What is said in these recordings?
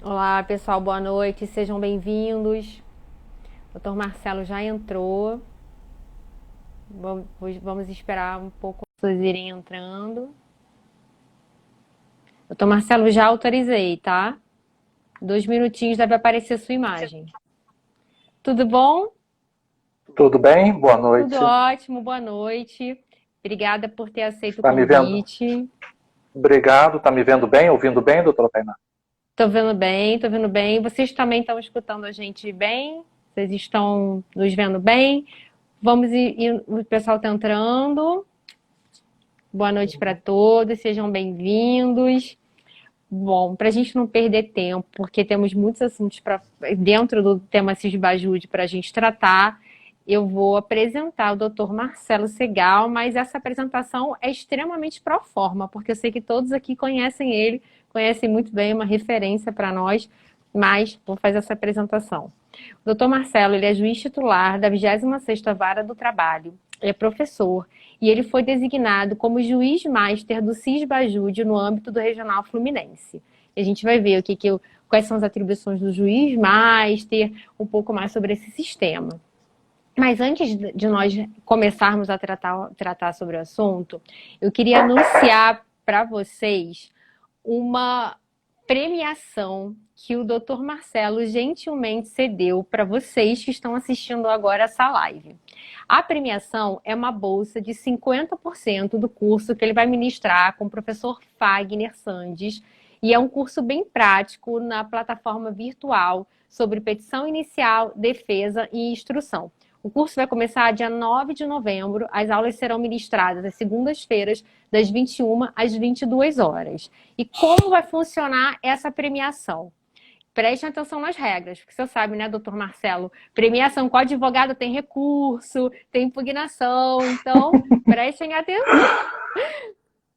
Olá, pessoal, boa noite, sejam bem-vindos. Doutor Marcelo já entrou. Vamos esperar um pouco as pessoas irem entrando. Doutor Marcelo, já autorizei, tá? 2 minutinhos deve aparecer sua imagem. Tudo bom? Tudo bem? Boa Tudo noite. ótimo, boa noite. Obrigada por ter aceito o Está me vendo? convite. Obrigado. Está me vendo bem? Ouvindo bem, doutora Tainá? Tô vendo bem, tô vendo bem. Vocês também estão escutando a gente bem? Vocês estão nos vendo bem? Vamos ir, o pessoal está entrando. Boa noite para todos, sejam bem-vindos. Bom, para a gente não perder tempo, porque temos muitos assuntos dentro do tema Cisbajude para a gente tratar, eu vou apresentar o Dr. Marcelo Segal, mas essa apresentação é extremamente pro forma, porque eu sei que todos aqui conhecem ele, conhecem muito bem, é uma referência para nós, mas vou fazer essa apresentação. O doutor Marcelo, ele é juiz titular da 26ª Vara do Trabalho, ele é professor e ele foi designado como juiz máster do Cisbajude no âmbito do Regional Fluminense. E a gente vai ver quais são as atribuições do juiz máster, um pouco mais sobre esse sistema. Mas antes de nós começarmos a tratar sobre o assunto, eu queria anunciar para vocês uma premiação que o Dr. Marcelo gentilmente cedeu para vocês que estão assistindo agora essa live. A premiação é uma bolsa de 50% do curso que ele vai ministrar com o professor Fagner Sandes, e é um curso bem prático na plataforma virtual sobre petição inicial, defesa e instrução. O curso vai começar dia 9 de novembro, as aulas serão ministradas às segundas-feiras, das 21 às 22 horas. E como vai funcionar essa premiação? Prestem atenção nas regras, porque você sabe, né, doutor Marcelo? Premiação com advogado tem recurso, tem impugnação, então prestem atenção.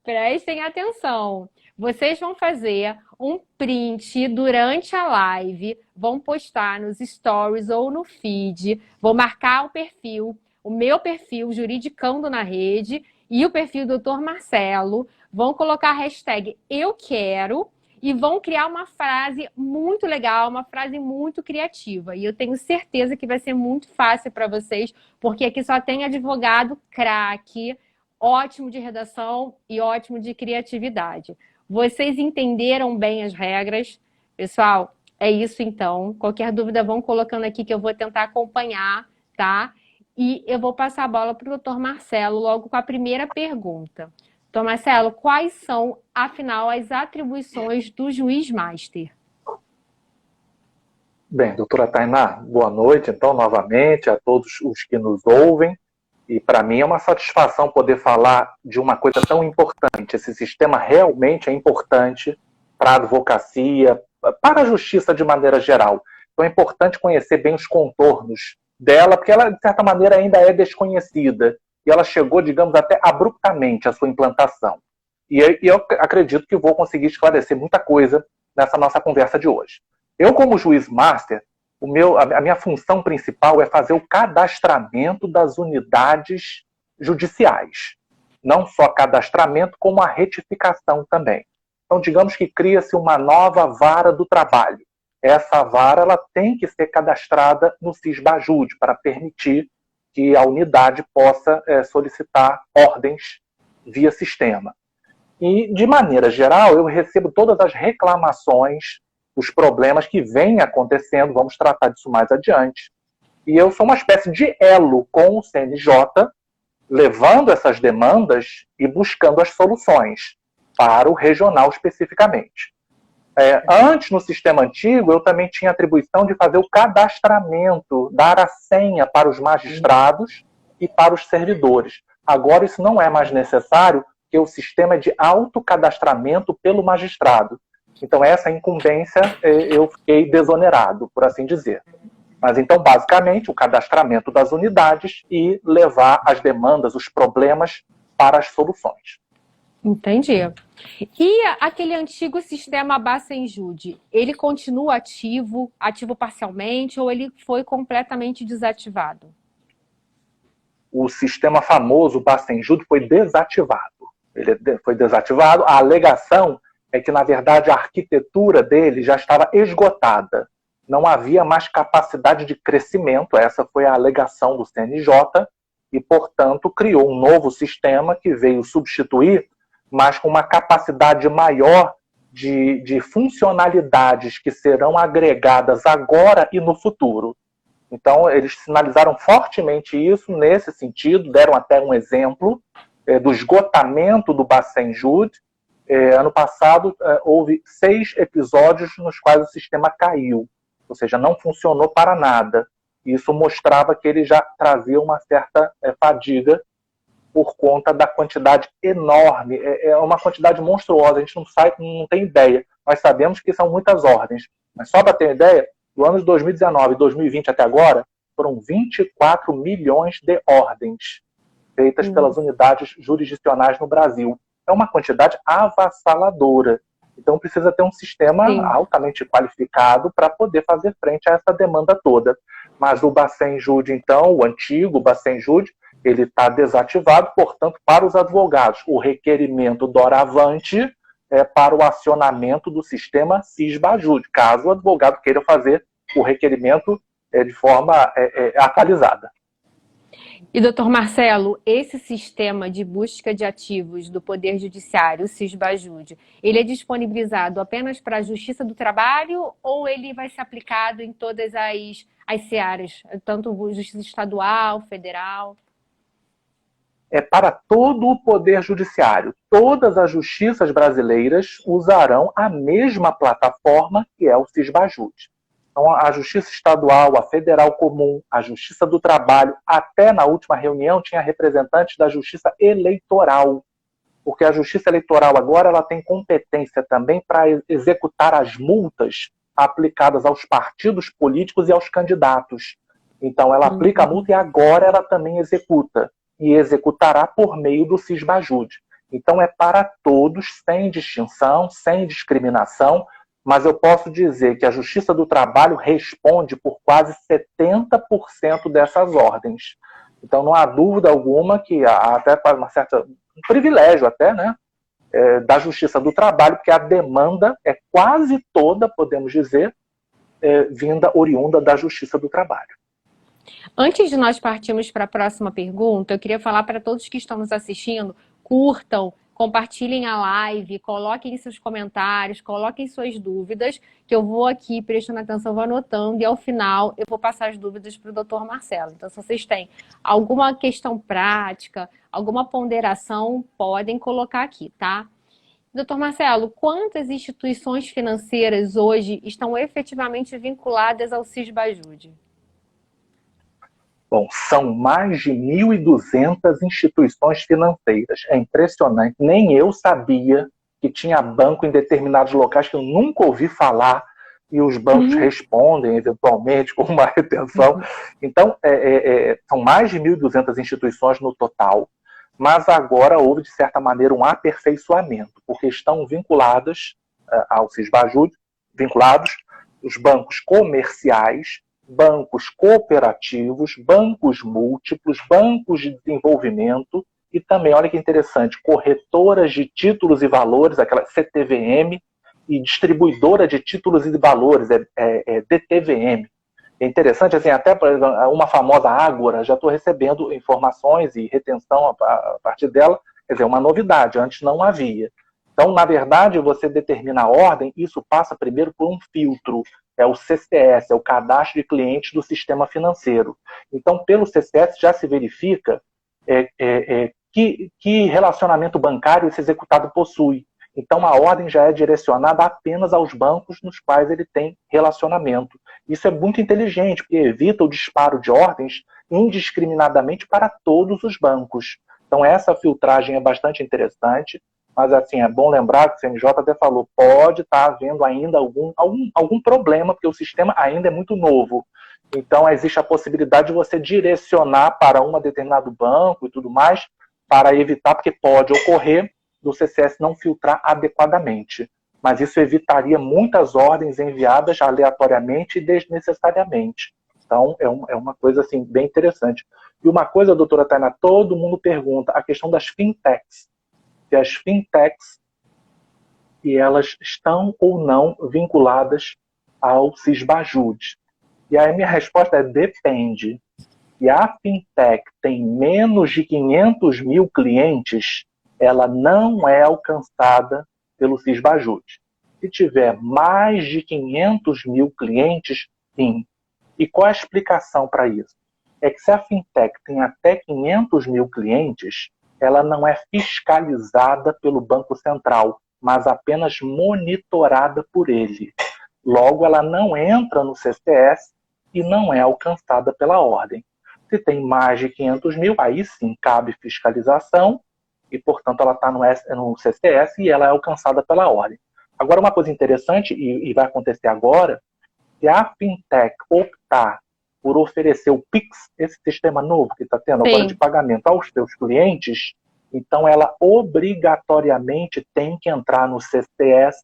Prestem atenção. Vocês vão fazer um print durante a live, vão postar nos stories ou no feed, vão marcar o meu perfil, Juridicando na Rede, e o perfil do Dr. Marcelo, vão colocar a hashtag Eu Quero e vão criar uma frase muito legal, uma frase muito criativa. E eu tenho certeza que vai ser muito fácil para vocês, porque aqui só tem advogado craque, ótimo de redação e ótimo de criatividade. Vocês entenderam bem as regras? Pessoal, é isso então. Qualquer dúvida, vão colocando aqui que eu vou tentar acompanhar, tá? E eu vou passar a bola para o doutor Marcelo logo com a primeira pergunta. Doutor Marcelo, quais são, afinal, as atribuições do juiz máster? Bem, doutora Tainá, boa noite, então, novamente, a todos os que nos ouvem. E para mim é uma satisfação poder falar de uma coisa tão importante. Esse sistema realmente é importante para a advocacia, para a justiça de maneira geral. Então é importante conhecer bem os contornos dela, porque ela, de certa maneira, ainda é desconhecida. E ela chegou, digamos, até abruptamente à sua implantação. E eu acredito que vou conseguir esclarecer muita coisa nessa nossa conversa de hoje. Eu, como juiz master, a minha função principal é fazer o cadastramento das unidades judiciais. Não só cadastramento, como a retificação também. Então, digamos que cria-se uma nova vara do trabalho. Essa vara ela tem que ser cadastrada no Cisbajude para permitir que a unidade possa solicitar ordens via sistema. E, de maneira geral, eu recebo todas as reclamações, os problemas que vêm acontecendo, vamos tratar disso mais adiante. E eu sou uma espécie de elo com o CNJ, levando essas demandas e buscando as soluções para o regional especificamente. Antes, no sistema antigo, eu também tinha a atribuição de fazer o cadastramento, dar a senha para os magistrados e para os servidores. Agora isso não é mais necessário, porque o sistema é de autocadastramento pelo magistrado. Então, essa incumbência eu fiquei desonerado, por assim dizer. Mas, então, basicamente, o cadastramento das unidades e levar as demandas, os problemas para as soluções. Entendi. E aquele antigo sistema Bacenjude, ele continua ativo parcialmente, ou ele foi completamente desativado? O sistema famoso Bacenjude foi desativado. Ele foi desativado. A alegação é que, na verdade, a arquitetura dele já estava esgotada. Não havia mais capacidade de crescimento, essa foi a alegação do CNJ, e, portanto, criou um novo sistema que veio substituir, mas com uma capacidade maior de funcionalidades que serão agregadas agora e no futuro. Então, eles sinalizaram fortemente isso nesse sentido, deram até um exemplo do esgotamento do Bacen Jude. Ano passado, houve 6 episódios nos quais o sistema caiu, ou seja, não funcionou para nada. Isso mostrava que ele já trazia uma certa fadiga por conta da quantidade enorme, é uma quantidade monstruosa, a gente não tem ideia. Nós sabemos que são muitas ordens, mas só para ter ideia, do ano de 2019 e 2020 até agora, foram 24 milhões de ordens feitas pelas unidades jurisdicionais no Brasil. É uma quantidade avassaladora. Então precisa ter um sistema altamente qualificado para poder fazer frente a essa demanda toda. Mas o Bacen Jude, então, o antigo Bacen Jude, ele está desativado, portanto, para os advogados, o requerimento doravante para o acionamento do sistema Sisbajude, caso o advogado queira fazer o requerimento de forma atualizada. E, doutor Marcelo, esse sistema de busca de ativos do Poder Judiciário, o Sisbajude, ele é disponibilizado apenas para a Justiça do Trabalho ou ele vai ser aplicado em todas as searas, tanto Justiça Estadual, Federal? É para todo o Poder Judiciário. Todas as justiças brasileiras usarão a mesma plataforma que é o Sisbajude. Então, a Justiça Estadual, a Federal Comum, a Justiça do Trabalho, até na última reunião tinha representantes da Justiça Eleitoral, porque a Justiça Eleitoral agora ela tem competência também para executar as multas aplicadas aos partidos políticos e aos candidatos. Então, ela aplica a multa e agora ela também executa. E executará por meio do Sisbajude. Então é para todos, sem distinção, sem discriminação, mas eu posso dizer que a Justiça do Trabalho responde por quase 70% dessas ordens. Então não há dúvida alguma que há até um privilégio até, né, da Justiça do Trabalho, porque a demanda é quase toda, podemos dizer, oriunda da Justiça do Trabalho. Antes de nós partirmos para a próxima pergunta, eu queria falar para todos que estão nos assistindo, curtam, compartilhem a live, coloquem seus comentários, coloquem suas dúvidas, que eu vou aqui prestando atenção, vou anotando, e ao final eu vou passar as dúvidas para o doutor Marcelo. Então, se vocês têm alguma questão prática, alguma ponderação, podem colocar aqui, tá? Doutor Marcelo, quantas instituições financeiras hoje estão efetivamente vinculadas ao Sisbajude? Bom, são mais de 1.200 instituições financeiras. É impressionante. Nem eu sabia que tinha banco em determinados locais que eu nunca ouvi falar e os bancos respondem, eventualmente, com uma retenção. Então, são mais de 1.200 instituições no total, mas agora houve, de certa maneira, um aperfeiçoamento, porque estão vinculadas ao Sisbajude, vinculados os bancos comerciais, bancos cooperativos, bancos múltiplos, bancos de desenvolvimento e também, olha que interessante, corretoras de títulos e valores, aquela CTVM, e distribuidora de títulos e valores, DTVM. É interessante, assim, até uma famosa Ágora, já estou recebendo informações e retenção a partir dela, quer dizer, uma novidade, antes não havia. Então, na verdade, você determina a ordem, isso passa primeiro por um filtro, é o CCS, é o Cadastro de Clientes do Sistema Financeiro. Então, pelo CCS já se verifica que relacionamento bancário esse executado possui. Então, a ordem já é direcionada apenas aos bancos nos quais ele tem relacionamento. Isso é muito inteligente, porque evita o disparo de ordens indiscriminadamente para todos os bancos. Então, essa filtragem é bastante interessante. Mas, assim, é bom lembrar que o CNJ até falou, pode estar havendo ainda algum problema, porque o sistema ainda é muito novo. Então, existe a possibilidade de você direcionar para um determinado banco e tudo mais, para evitar, porque pode ocorrer do CCS não filtrar adequadamente. Mas isso evitaria muitas ordens enviadas aleatoriamente e desnecessariamente. Então, é uma coisa, assim, bem interessante. E uma coisa, doutora Tainá, todo mundo pergunta, a questão das fintechs. As fintechs e elas estão ou não vinculadas ao Sisbajud. E aí minha resposta é depende. Se a fintech tem menos de 500 mil clientes, ela não é alcançada pelo Sisbajud. Se tiver mais de 500 mil clientes, sim. E qual é a explicação para isso? É que se a fintech tem até 500 mil clientes, ela não é fiscalizada pelo Banco Central, mas apenas monitorada por ele. Logo, ela não entra no CCS e não é alcançada pela ordem. Se tem mais de 500 mil, aí sim cabe fiscalização e, portanto, ela está no CCS e ela é alcançada pela ordem. Agora, uma coisa interessante, e vai acontecer agora, se a fintech optar por oferecer o Pix, esse sistema novo que está tendo agora de Sim. pagamento aos seus clientes, então ela obrigatoriamente tem que entrar no CCS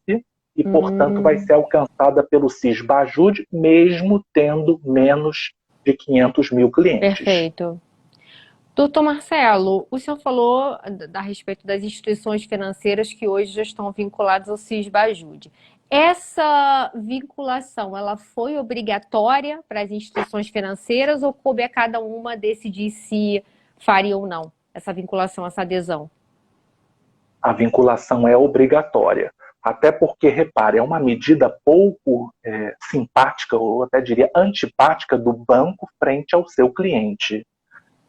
e, portanto, vai ser alcançada pelo Sisbajud, mesmo tendo menos de 500 mil clientes. Perfeito. Doutor Marcelo, o senhor falou a respeito das instituições financeiras que hoje já estão vinculadas ao Sisbajud. Essa vinculação, ela foi obrigatória para as instituições financeiras ou coube a cada uma decidir se faria ou não essa vinculação, essa adesão? A vinculação é obrigatória. Até porque, repare, é uma medida pouco simpática, ou até diria antipática, do banco frente ao seu cliente.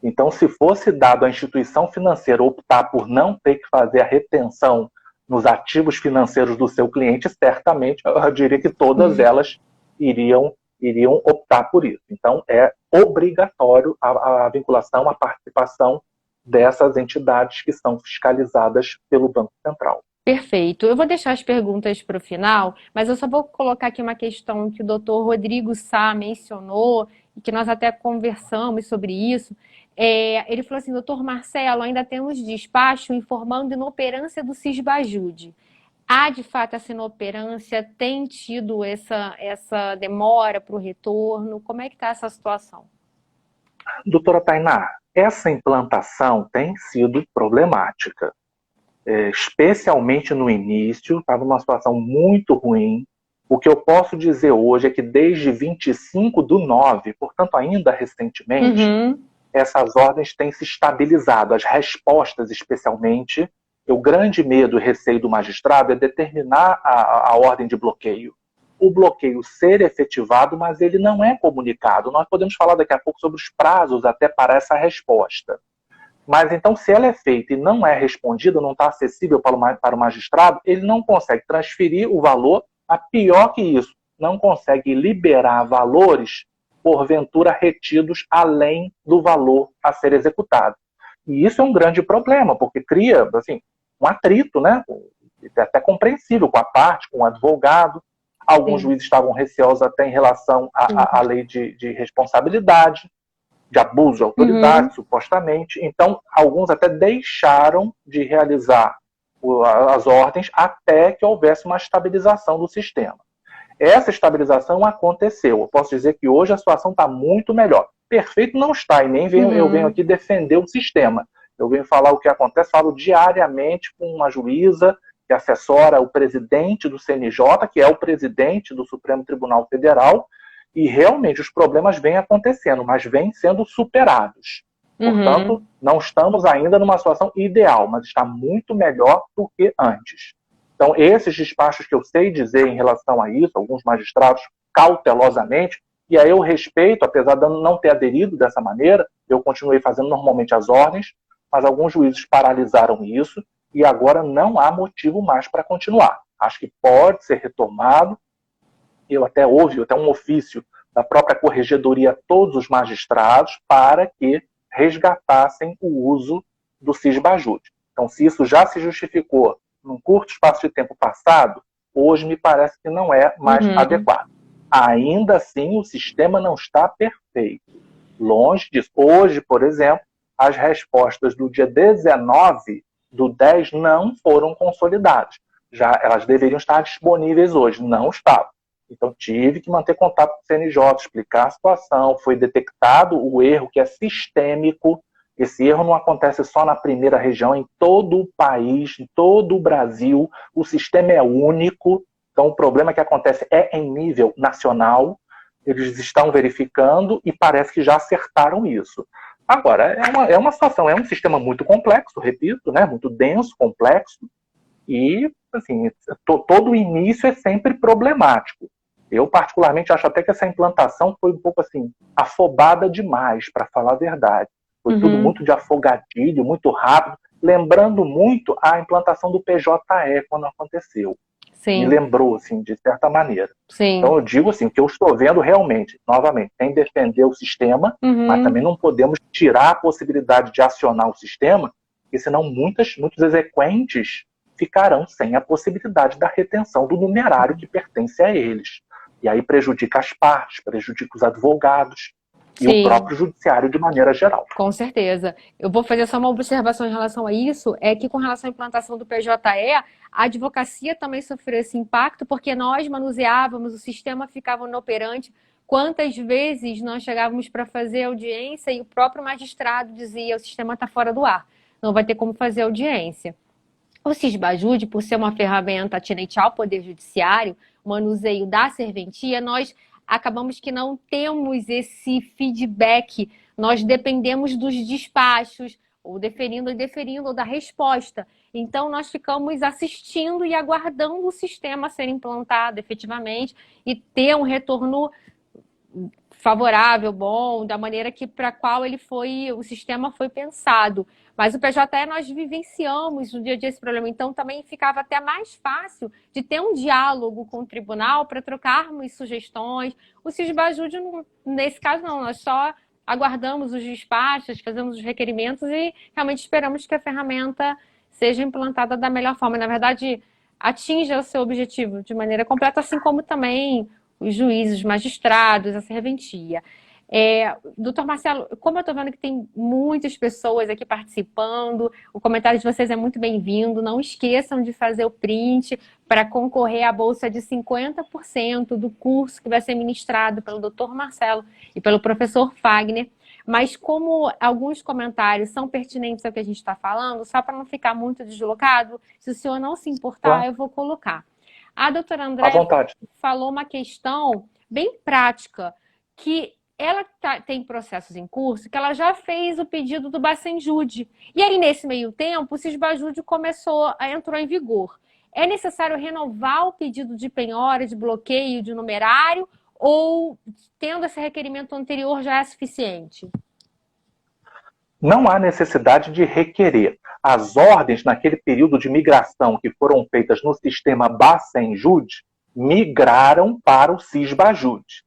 Então, se fosse dado à instituição financeira optar por não ter que fazer a retenção nos ativos financeiros do seu cliente, certamente eu diria que todas elas iriam optar por isso. Então, é obrigatório a vinculação, a participação dessas entidades que são fiscalizadas pelo Banco Central. Perfeito. Eu vou deixar as perguntas para o final, mas eu só vou colocar aqui uma questão que o doutor Rodrigo Sá mencionou e que nós até conversamos sobre isso. Ele falou assim, doutor Marcelo, ainda temos despacho informando inoperância do Sisbajud. Há, de fato, essa inoperância? Tem tido essa demora para o retorno? Como é que está essa situação? Doutora Tainá, essa implantação tem sido problemática. Especialmente no início, estava numa situação muito ruim. O que eu posso dizer hoje é que desde 25/9, portanto ainda recentemente, essas ordens têm se estabilizado. As respostas, especialmente, o grande medo e receio do magistrado é determinar a ordem de bloqueio. O bloqueio ser efetivado, mas ele não é comunicado. Nós podemos falar daqui a pouco sobre os prazos até para essa resposta. Mas então, se ela é feita e não é respondida, não está acessível para o magistrado, ele não consegue transferir o valor, a pior que isso, não consegue liberar valores, porventura retidos além do valor a ser executado. E isso é um grande problema, porque cria assim, um atrito, né? Até compreensível com a parte, com o advogado. Alguns juízes estavam receosos até em relação à lei de responsabilidade, de abuso de autoridade, supostamente. Então, alguns até deixaram de realizar as ordens até que houvesse uma estabilização do sistema. Essa estabilização aconteceu. Eu posso dizer que hoje a situação está muito melhor. Perfeito não está, e nem eu venho aqui defender o sistema. Eu venho falar o que acontece, falo diariamente com uma juíza que assessora o presidente do CNJ, que é o presidente do Supremo Tribunal Federal, e realmente os problemas vêm acontecendo, mas vêm sendo superados. Portanto, não estamos ainda numa situação ideal, mas está muito melhor do que antes. Então, esses despachos que eu sei dizer em relação a isso, alguns magistrados cautelosamente, e aí eu respeito, apesar de não ter aderido dessa maneira, eu continuei fazendo normalmente as ordens, mas alguns juízes paralisaram isso e agora não há motivo mais para continuar. Acho que pode ser retomado. Houve até um ofício da própria corregedoria a todos os magistrados para que resgatassem o uso do Sisbajud. Então, se isso já se justificou num curto espaço de tempo passado, hoje me parece que não é mais adequado. Ainda assim, o sistema não está perfeito. Longe disso. Hoje, por exemplo, as respostas do dia 19/10 não foram consolidadas. Elas deveriam estar disponíveis hoje, não estavam. Então, tive que manter contato com o CNJ, explicar a situação. Foi detectado o erro que é sistêmico. Esse erro não acontece só na primeira região, em todo o país, em todo o Brasil, o sistema é único, então o problema que acontece é em nível nacional, eles estão verificando e parece que já acertaram isso. Agora, é uma situação, é um sistema muito complexo, repito, né, muito denso, complexo, e assim, todo o início é sempre problemático. Eu, particularmente, acho até que essa implantação foi um pouco assim, afobada demais, para falar a verdade. Foi tudo muito de afogadilho, muito rápido, lembrando muito a implantação do PJE quando aconteceu. Me Sim, lembrou, assim, de certa maneira. Então sim. eu digo assim, que eu estou vendo realmente, novamente, sem defender o sistema, mas também não podemos tirar a possibilidade de acionar o sistema, porque senão muitos exequentes ficarão sem a possibilidade da retenção do numerário que pertence a eles. E aí prejudica as partes, prejudica os advogados e o Sim, próprio judiciário de maneira geral. com certeza. Eu vou fazer só uma observação em relação a isso, é que com relação à implantação do PJE, a advocacia também sofreu esse impacto, porque nós manuseávamos, o sistema ficava inoperante. Quantas vezes nós chegávamos para fazer audiência e o próprio magistrado dizia: o sistema está fora do ar, não vai ter como fazer audiência. O Sisbajude, por ser uma ferramenta atinente ao Poder Judiciário, o manuseio da serventia, nós acabamos que não temos esse feedback, nós dependemos dos despachos, ou deferindo ou indeferindo, ou da resposta. Então, nós ficamos assistindo e aguardando o sistema ser implantado efetivamente e ter um retorno favorável, bom, da maneira que para a qual o sistema foi pensado. Mas o PJE nós vivenciamos no dia a dia esse problema, então também ficava até mais fácil de ter um diálogo com o tribunal para trocarmos sugestões. O Sisbajude, nesse caso, não, nós só aguardamos os despachos, fazemos os requerimentos e realmente esperamos que a ferramenta seja implantada da melhor forma. Na verdade, atinja o seu objetivo de maneira completa, assim como também os juízes, os magistrados, a serventia. Doutor Marcelo, como eu estou vendo que tem muitas pessoas aqui participando, o comentário de vocês é muito bem-vindo. Não esqueçam de fazer o print para concorrer à bolsa de 50% do curso que vai ser ministrado pelo doutor Marcelo e pelo professor Fagner. Mas como alguns comentários são pertinentes ao que a gente está falando, só para não ficar muito deslocado, se o senhor não se importar, eu vou colocar. A doutora À Andréa vontade. falou uma questão bem prática, que ela tem processos em curso, que ela já fez o pedido do Bacenjude. E aí, nesse meio tempo, o Sisbajude entrou em vigor. É necessário renovar o pedido de penhora, de bloqueio de numerário, ou tendo esse requerimento anterior já é suficiente? Não há necessidade de requerer. As ordens naquele período de migração que foram feitas no sistema Bacenjude migraram para o Sisbajude.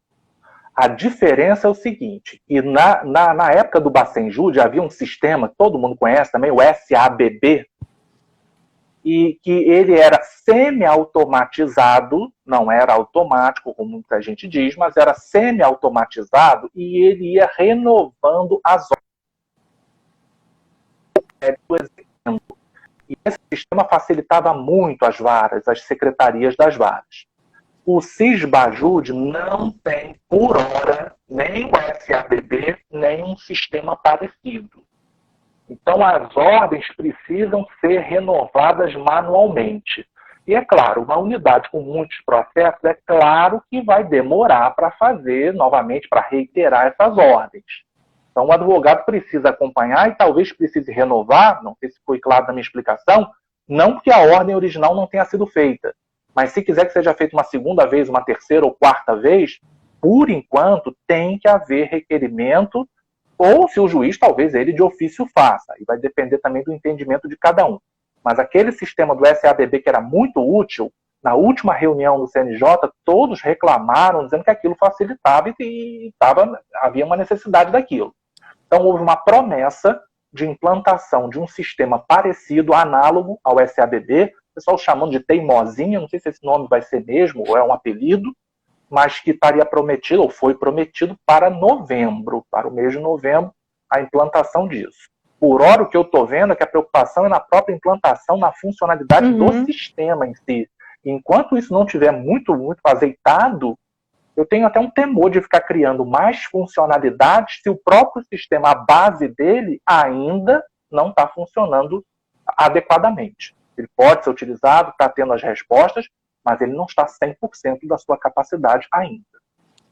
A diferença é o seguinte, que na época do Bacenjude havia um sistema, que todo mundo conhece também, o SABB, e que ele era semi-automatizado, não era automático, como muita gente diz, mas era semi-automatizado e ele ia renovando as ordens. E esse sistema facilitava muito as varas, as secretarias das varas. O Sisbajude não tem, por hora, nem o SABB, nem um sistema parecido. Então, as ordens precisam ser renovadas manualmente. E, é claro, uma unidade com muitos processos, é claro que vai demorar para fazer, novamente, para reiterar essas ordens. Então, o advogado precisa acompanhar e talvez precise renovar, não sei se foi claro na minha explicação, não porque a ordem original não tenha sido feita, mas se quiser que seja feita uma segunda vez, uma terceira ou quarta vez, por enquanto tem que haver requerimento, ou se o juiz, talvez ele de ofício faça, e vai depender também do entendimento de cada um. Mas aquele sistema do SABB que era muito útil, na última reunião do CNJ, todos reclamaram, dizendo que aquilo facilitava e havia uma necessidade daquilo. Então houve uma promessa de implantação de um sistema parecido, análogo ao SABB, o pessoal chamando de teimosinha, não sei se esse nome vai ser mesmo, ou é um apelido, mas que estaria prometido, ou foi prometido, para novembro, para o mês de novembro, a implantação disso. Por hora, o que eu estou vendo é que a preocupação é na própria implantação, na funcionalidade do sistema em si. Enquanto isso não estiver muito azeitado, eu tenho até um temor de ficar criando mais funcionalidades se o próprio sistema, a base dele, ainda não está funcionando adequadamente. Ele pode ser utilizado, está tendo as respostas, mas ele não está 100% da sua capacidade ainda.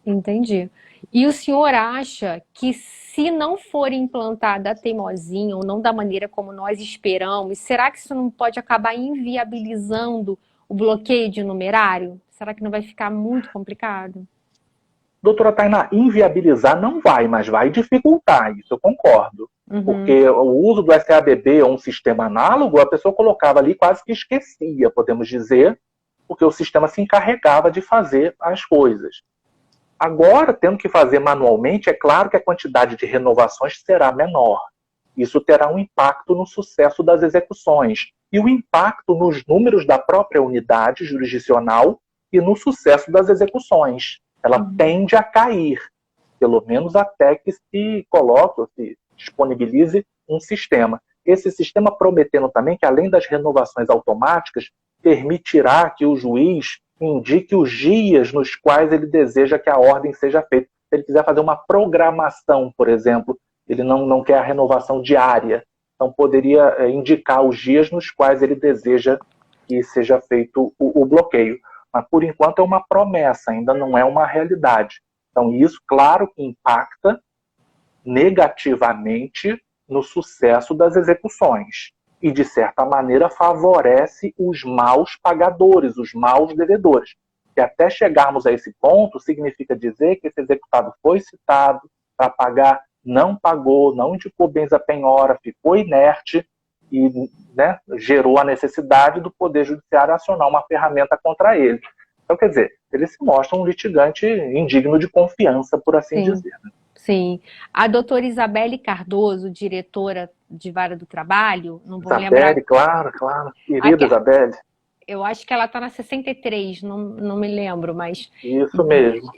Entendi. E o senhor acha que se não for implantada a teimosinha ou não da maneira como nós esperamos, será que isso não pode acabar inviabilizando o bloqueio de numerário? Será que não vai ficar muito complicado? Doutora Tainá, inviabilizar não vai, mas vai dificultar, isso eu concordo. Porque o uso do SABB ou um sistema análogo, a pessoa colocava ali quase que esquecia, podemos dizer, porque o sistema se encarregava de fazer as coisas. Agora, tendo que fazer manualmente, é claro que a quantidade de renovações será menor. Isso terá um impacto no sucesso das execuções e o impacto nos números da própria unidade jurisdicional e no sucesso das execuções. Ela tende a cair, pelo menos até que se coloque ou se disponibilize um sistema. Esse sistema prometendo também que, além das renovações automáticas, permitirá que o juiz indique os dias nos quais ele deseja que a ordem seja feita. Se ele quiser fazer uma programação, por exemplo, ele não quer a renovação diária, então poderia indicar os dias nos quais ele deseja que seja feito o bloqueio. Mas, por enquanto, é uma promessa, ainda não é uma realidade. Então, isso, claro, que impacta negativamente no sucesso das execuções. E, de certa maneira, favorece os maus pagadores, os maus devedores. E até chegarmos a esse ponto, significa dizer que esse executado foi citado para pagar, não pagou, não indicou bens à penhora, ficou inerte, e gerou a necessidade do Poder Judiciário acionar uma ferramenta contra ele. Então, quer dizer, ele se mostra um litigante indigno de confiança, por assim dizer. Sim. A doutora Isabelle Cardoso, diretora de Vara do Trabalho, não vou Isabelle, lembrar. claro. Querida Isabelle. Eu acho que ela está na 63, não me lembro, mas... Isso mesmo.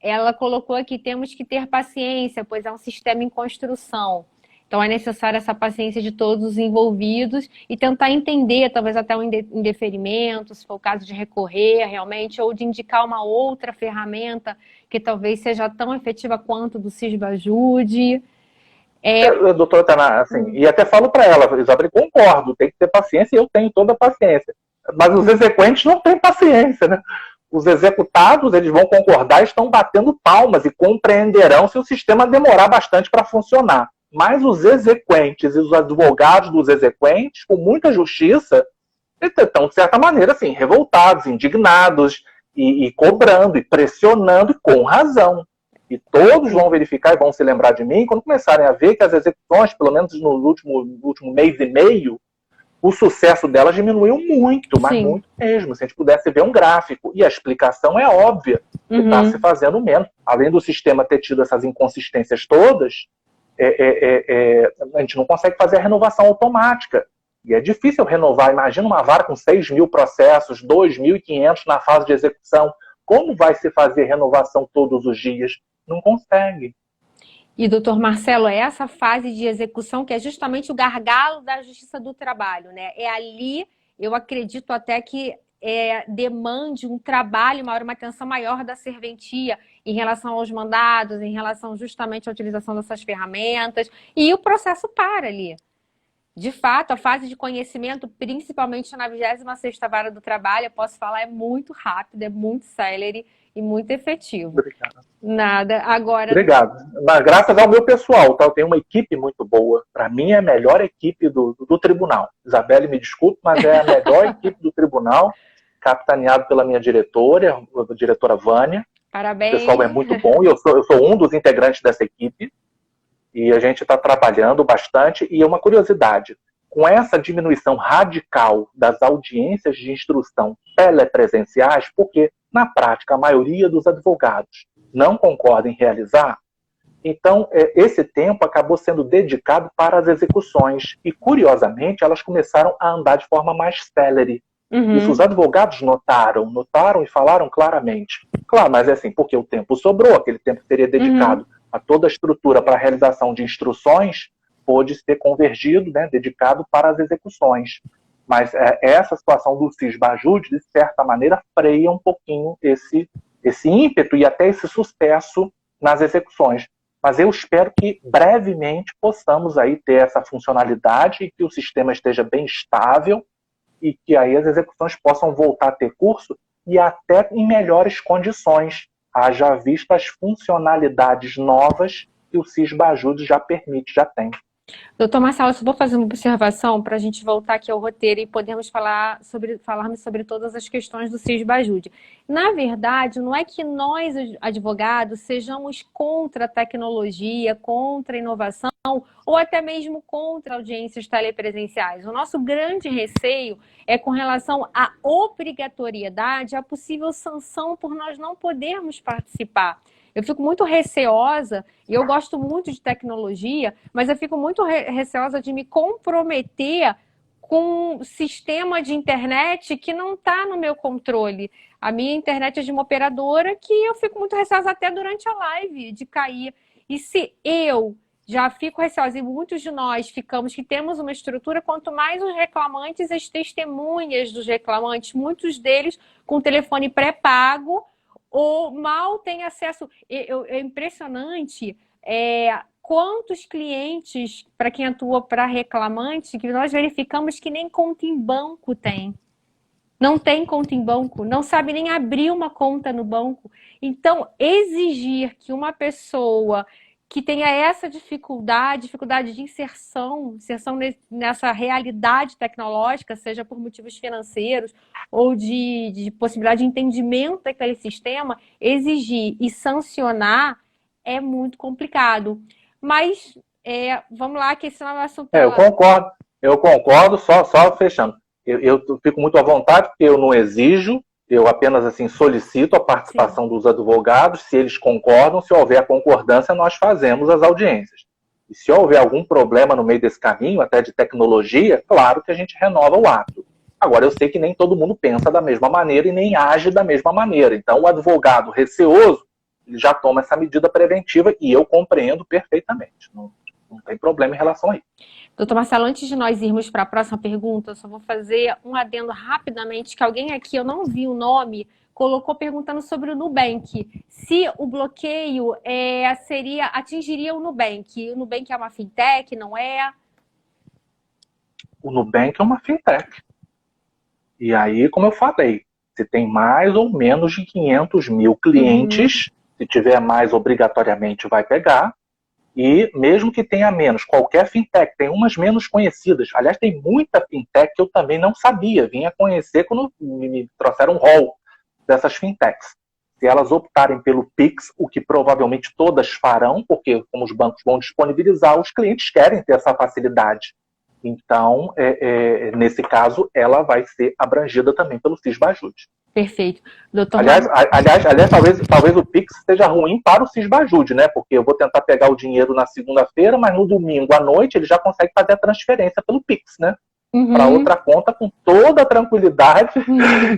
Ela colocou aqui, temos que ter paciência, pois é um sistema em construção. Então é necessária essa paciência de todos os envolvidos e tentar entender, talvez até um indeferimento, se for o caso de recorrer realmente, ou de indicar uma outra ferramenta que talvez seja tão efetiva quanto do Cisbajude. Doutora Tainá, assim, e até falo para ela, Isabel, concordo, tem que ter paciência e eu tenho toda a paciência. Mas os exequentes não têm paciência, né? Os executados, eles vão concordar e estão batendo palmas e compreenderão se o sistema demorar bastante para funcionar. Mas os exequentes e os advogados dos exequentes, com muita justiça, estão, de certa maneira, assim, revoltados, indignados, e cobrando, e pressionando, e com razão. E todos vão verificar e vão se lembrar de mim quando começarem a ver que as execuções, pelo menos no último mês e meio, o sucesso delas diminuiu muito, mas muito mesmo. Se a gente pudesse ver um gráfico. E a explicação é óbvia, que está se fazendo menos. Além do sistema ter tido essas inconsistências todas, a gente não consegue fazer a renovação automática. E é difícil renovar. Imagina uma vara com 6.000 processos, 2.500 na fase de execução. Como vai se fazer renovação todos os dias? Não consegue. E, doutor Marcelo, é essa fase de execução que é justamente o gargalo da Justiça do Trabalho, né? É ali, eu acredito até que demande um trabalho maior, uma atenção maior da serventia em relação aos mandados, em relação justamente à utilização dessas ferramentas, e o processo para ali. De fato, a fase de conhecimento, principalmente na 26ª Vara do Trabalho, eu posso falar, é muito rápida, é muito célere e muito efetivo. Obrigado. Nada, agora... Obrigado. Mas graças ao meu pessoal, tá? Eu tenho uma equipe muito boa. Para mim, é a melhor equipe do tribunal. Isabelle, me desculpe, mas é a melhor equipe do tribunal, capitaneado pela minha diretora, a diretora Vânia. Parabéns. O pessoal é muito bom e eu sou um dos integrantes dessa equipe. E a gente está trabalhando bastante. E uma curiosidade, com essa diminuição radical das audiências de instrução telepresenciais, porque, na prática, a maioria dos advogados não concorda em realizar, então esse tempo acabou sendo dedicado para as execuções. E, curiosamente, elas começaram a andar de forma mais célere. Isso os advogados notaram e falaram claramente. Claro, mas é assim, porque o tempo sobrou, aquele tempo que seria dedicado a toda a estrutura para a realização de instruções pôde ser convergido, dedicado para as execuções. Mas essa situação do Cisbajude, de certa maneira, freia um pouquinho esse esse ímpeto e até esse sucesso nas execuções. Mas eu espero que brevemente possamos aí ter essa funcionalidade e que o sistema esteja bem estável e que aí as execuções possam voltar a ter curso e até em melhores condições, haja vista as funcionalidades novas que o Sisbajud já permite, já tem. Doutor Marcelo, eu só vou fazer uma observação para a gente voltar aqui ao roteiro e podermos falarmos sobre todas as questões do Sisbajud. Na verdade, não é que nós, advogados, sejamos contra a tecnologia, contra a inovação ou até mesmo contra audiências telepresenciais. O nosso grande receio é com relação à obrigatoriedade, à possível sanção por nós não podermos participar. Eu fico muito receosa, e eu gosto muito de tecnologia, mas eu fico muito receosa de me comprometer com um sistema de internet que não está no meu controle. A minha internet é de uma operadora que eu fico muito receosa até durante a live de cair. E se eu já fico receosa, e muitos de nós ficamos, que temos uma estrutura, quanto mais os reclamantes, as testemunhas dos reclamantes, muitos deles com telefone pré-pago, ou mal tem acesso. É impressionante quantos clientes, para quem atua para reclamante, que nós verificamos que nem conta em banco tem. Não tem conta em banco, não sabe nem abrir uma conta no banco. Então, exigir que uma pessoa que tenha essa dificuldade de inserção nessa realidade tecnológica, seja por motivos financeiros ou de possibilidade de entendimento daquele sistema, exigir e sancionar é muito complicado. Mas, vamos lá, que esse não é o assunto. Eu concordo, só fechando. Eu fico muito à vontade, porque eu não exijo, eu apenas assim solicito a participação dos advogados, se eles concordam, se houver concordância, nós fazemos as audiências. E se houver algum problema no meio desse caminho, até de tecnologia, claro que a gente renova o ato. Agora, eu sei que nem todo mundo pensa da mesma maneira e nem age da mesma maneira. Então, o advogado receoso, ele já toma essa medida preventiva e eu compreendo perfeitamente. Não tem problema em relação a isso. Doutor Marcelo, antes de nós irmos para a próxima pergunta, eu só vou fazer um adendo rapidamente, que alguém aqui, eu não vi o nome, colocou perguntando sobre o Nubank. Se o bloqueio atingiria o Nubank. O Nubank é uma fintech, não é? O Nubank é uma fintech. E aí, como eu falei, se tem mais ou menos de 500 mil clientes, se tiver mais, obrigatoriamente vai pegar. E mesmo que tenha menos, qualquer fintech, tem umas menos conhecidas. Aliás, tem muita fintech que eu também não sabia. Vim a conhecer quando me trouxeram um rol dessas fintechs. Se elas optarem pelo Pix, o que provavelmente todas farão, porque como os bancos vão disponibilizar, os clientes querem ter essa facilidade. Então, nesse caso, ela vai ser abrangida também pelo Sisbajud. Perfeito. Doutor Aliás, talvez o Pix seja ruim para o Sisbajud, né? Porque eu vou tentar pegar o dinheiro na segunda-feira, mas no domingo à noite ele já consegue fazer a transferência pelo Pix, né? Para outra conta com toda a tranquilidade.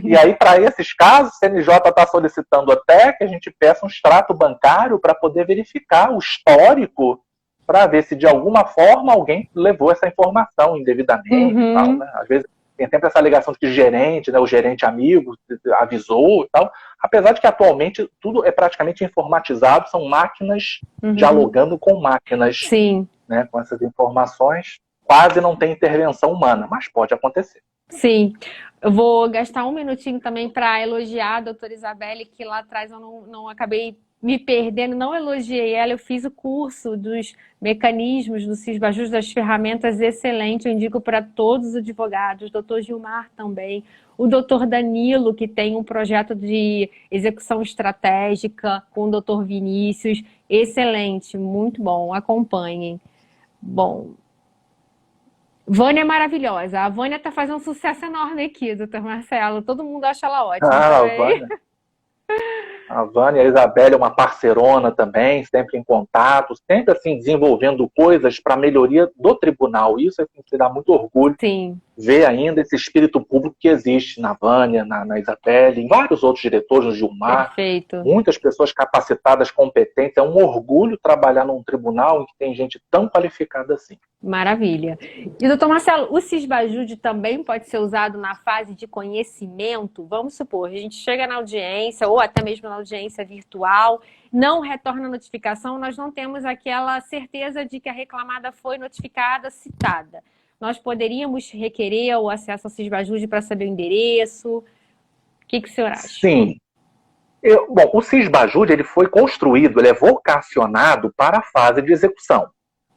E aí, para esses casos, o CNJ está solicitando até que a gente peça um extrato bancário para poder verificar o histórico, para ver se de alguma forma alguém levou essa informação indevidamente. E tal, né? Às vezes tem sempre essa alegação de que gerente, né, o gerente amigo avisou e tal. Apesar de que atualmente tudo é praticamente informatizado, são máquinas dialogando com máquinas. Sim. Né, com essas informações. Quase não tem intervenção humana, mas pode acontecer. Sim. Eu vou gastar um minutinho também para elogiar a doutora Isabelle, que lá atrás eu não acabei me perdendo, não elogiei ela, eu fiz o curso dos mecanismos do Sisbajud, das ferramentas excelente, eu indico para todos os advogados, doutor Gilmar também, o doutor Danilo, que tem um projeto de execução estratégica com o doutor Vinícius, excelente, muito bom, acompanhem. Bom, Vânia é maravilhosa, a Vânia está fazendo um sucesso enorme aqui, doutor Marcelo, todo mundo acha ela ótima. A Vânia, a Isabelle é uma parceirona também, sempre em contato, sempre assim desenvolvendo coisas para a melhoria do tribunal. Isso assim, se dá muito orgulho. Sim. ver ainda esse espírito público que existe na Vânia, na Isabelle, em vários outros diretores, no Gilmar. Perfeito. Muitas pessoas capacitadas, competentes. É um orgulho trabalhar num tribunal em que tem gente tão qualificada assim. Maravilha. E, doutor Marcelo, o Cisbajude também pode ser usado na fase de conhecimento? Vamos supor, a gente chega na audiência, ou até mesmo na audiência virtual, não retorna a notificação, nós não temos aquela certeza de que a reclamada foi notificada, citada. Nós poderíamos requerer o acesso ao Cisbajude para saber o endereço? O que o senhor acha? Sim. Bom, o Cisbajude ele foi construído, ele é vocacionado para a fase de execução.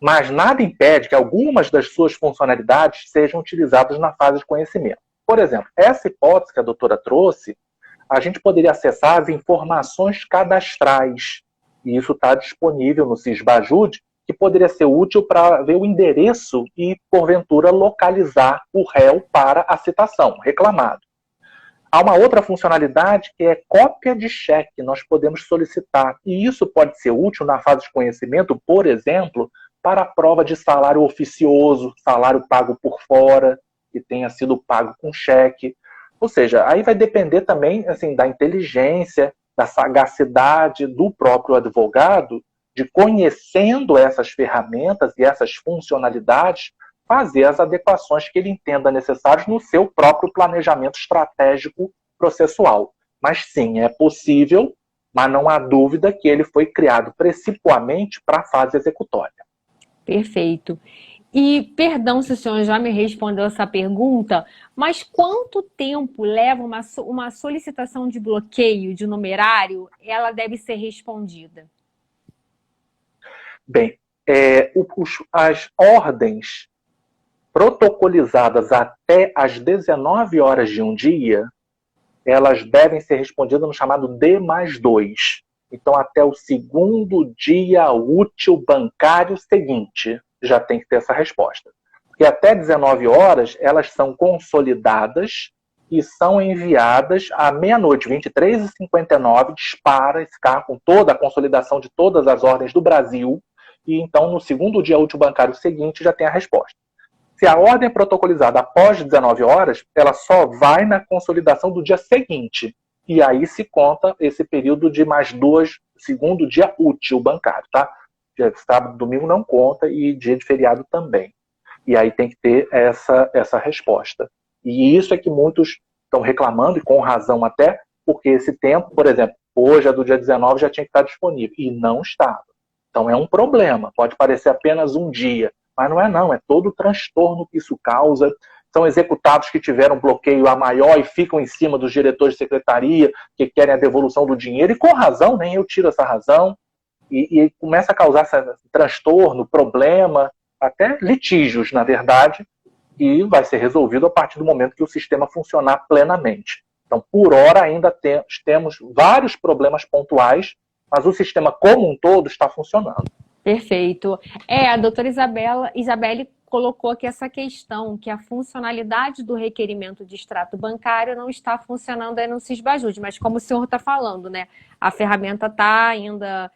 Mas nada impede que algumas das suas funcionalidades sejam utilizadas na fase de conhecimento. Por exemplo, essa hipótese que a doutora trouxe, a gente poderia acessar as informações cadastrais. E isso está disponível no Cisbajude, que poderia ser útil para ver o endereço e, porventura, localizar o réu para a citação, reclamado. Há uma outra funcionalidade que é cópia de cheque, nós podemos solicitar. E isso pode ser útil na fase de conhecimento, por exemplo, para a prova de salário oficioso, salário pago por fora, que tenha sido pago com cheque. Ou seja, aí vai depender também assim, da inteligência, da sagacidade do próprio advogado, de conhecendo essas ferramentas e essas funcionalidades, fazer as adequações que ele entenda necessárias no seu próprio planejamento estratégico processual. Mas sim, é possível, mas não há dúvida que ele foi criado principalmente para a fase executória. Perfeito. E, perdão se o senhor já me respondeu essa pergunta, mas quanto tempo leva uma solicitação de bloqueio de numerário? Ela deve ser respondida? Bem, as ordens protocolizadas até às 19 horas de um dia, elas devem ser respondidas no chamado D+2. Então, até o segundo dia útil bancário seguinte, já tem que ter essa resposta. Porque até 19 horas, elas são consolidadas e são enviadas à meia-noite, 23h59, dispara esse carro com toda a consolidação de todas as ordens do Brasil, e então, no segundo dia útil bancário seguinte, já tem a resposta. Se a ordem é protocolizada após 19 horas, ela só vai na consolidação do dia seguinte. E aí se conta esse período de +2, segundo dia útil bancário, tá? Dia sábado, domingo não conta e dia de feriado também. E aí tem que ter essa resposta. E isso é que muitos estão reclamando, e com razão até, porque esse tempo, por exemplo, hoje é do dia 19, já tinha que estar disponível. E não estava. Então é um problema. Pode parecer apenas um dia, mas não é não. É todo o transtorno que isso causa. São executados que tiveram bloqueio a maior e ficam em cima dos diretores de secretaria, que querem a devolução do dinheiro, e com razão, nem eu tiro essa razão, e começa a causar esse transtorno, problema, até litígios, na verdade, e vai ser resolvido a partir do momento que o sistema funcionar plenamente. Então, por hora, ainda temos vários problemas pontuais, mas o sistema como um todo está funcionando. Perfeito. A doutora Isabelle colocou aqui essa questão, que a funcionalidade do requerimento de extrato bancário não está funcionando aí no Cisbajude, mas como o senhor está falando, né, a ferramenta está ainda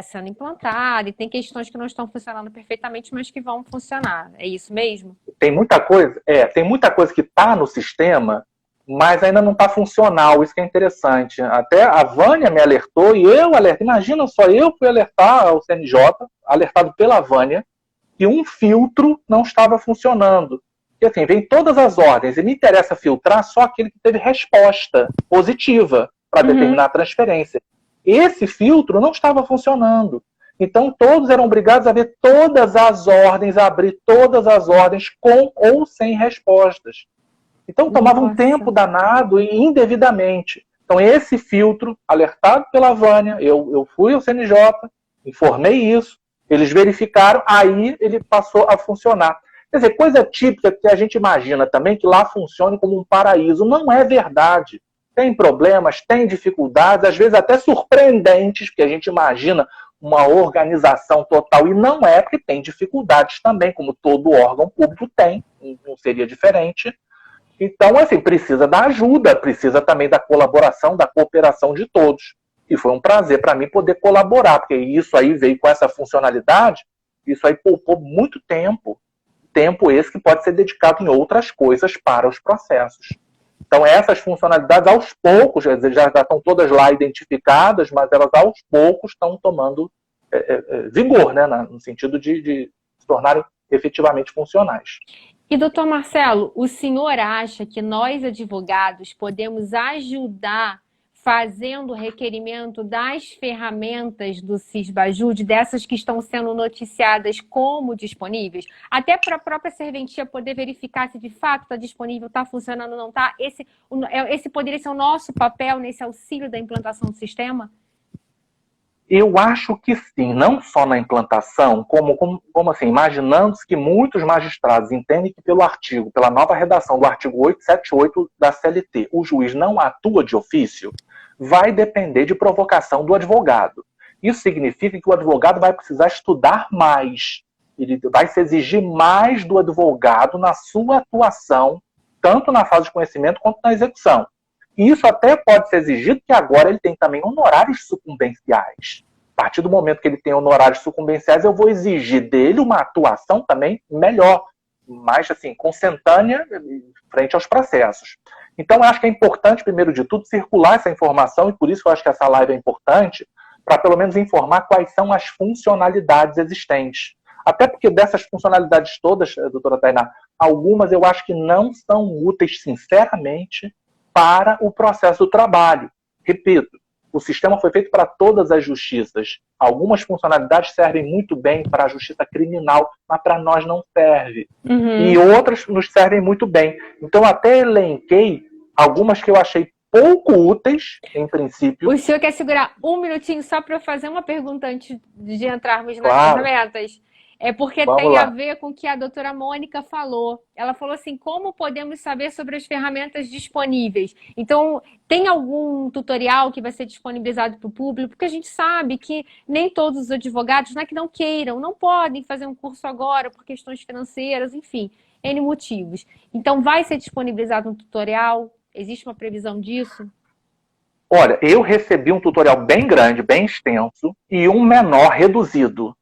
sendo implantada e tem questões que não estão funcionando perfeitamente, mas que vão funcionar. É isso mesmo? Tem muita coisa que está no sistema, mas ainda não está funcional, isso que é interessante. Até a Vânia me alertou e eu alertei. Imagina só, eu fui alertar ao CNJ, alertado pela Vânia, que um filtro não estava funcionando. E assim, vem todas as ordens, e me interessa filtrar só aquele que teve resposta positiva para determinar a transferência. Esse filtro não estava funcionando. Então, todos eram obrigados a ver todas as ordens, a abrir todas as ordens com ou sem respostas. Então, tomava um tempo danado e indevidamente. Então, esse filtro, alertado pela Vânia, eu fui ao CNJ, informei isso, eles verificaram, aí ele passou a funcionar. Quer dizer, coisa típica que a gente imagina também que lá funcione como um paraíso. Não é verdade. Tem problemas, tem dificuldades, às vezes até surpreendentes, porque a gente imagina uma organização total, e não é, porque tem dificuldades também, como todo órgão público tem, não seria diferente. Então, assim, precisa da ajuda, precisa também da colaboração, da cooperação de todos. E foi um prazer para mim poder colaborar, porque isso aí veio com essa funcionalidade, isso aí poupou muito tempo. tempo esse que pode ser dedicado em outras coisas para os processos. Então, essas funcionalidades, aos poucos, já estão todas lá identificadas, mas elas, aos poucos, estão tomando vigor, né, no sentido de se tornarem efetivamente funcionais. E, doutor Marcelo, o senhor acha que nós, advogados, podemos ajudar fazendo o requerimento das ferramentas do Sisbajude, dessas que estão sendo noticiadas como disponíveis? Até para a própria serventia poder verificar se de fato está disponível, está funcionando ou não está? Esse poderia ser o nosso papel nesse auxílio da implantação do sistema? Eu acho que sim, não só na implantação, como assim, imaginando que muitos magistrados entendem que pela nova redação do artigo 878 da CLT, o juiz não atua de ofício, vai depender de provocação do advogado. Isso significa que o advogado vai precisar estudar mais, ele vai se exigir mais do advogado na sua atuação, tanto na fase de conhecimento quanto na execução. E isso até pode ser exigido, que agora ele tem também honorários sucumbenciais. A partir do momento que ele tem honorários sucumbenciais, eu vou exigir dele uma atuação também melhor, mais assim, consentânea frente aos processos. Então, eu acho que é importante, primeiro de tudo, circular essa informação, e por isso eu acho que essa live é importante, para pelo menos informar quais são as funcionalidades existentes. Até porque dessas funcionalidades todas, doutora Tainá, algumas eu acho que não são úteis, sinceramente, para o processo do trabalho. Repito, o sistema foi feito para todas as justiças. Algumas funcionalidades servem muito bem para a justiça criminal, mas para nós não serve. E outras nos servem muito bem. Então, até elenquei algumas que eu achei pouco úteis, em princípio. O senhor quer segurar um minutinho só para eu fazer uma pergunta antes de entrarmos nas Claro. ferramentas? É porque Vamos tem lá. a ver com o que a doutora Mônica falou. Ela falou assim, como podemos saber sobre as ferramentas disponíveis? Então, tem algum tutorial que vai ser disponibilizado para o público? Porque a gente sabe que nem todos os advogados, não é que não queiram, não podem fazer um curso agora por questões financeiras, enfim, N motivos. Então, vai ser disponibilizado um tutorial? Existe uma previsão disso? Olha, eu recebi um tutorial bem grande, bem extenso, e um menor, reduzido.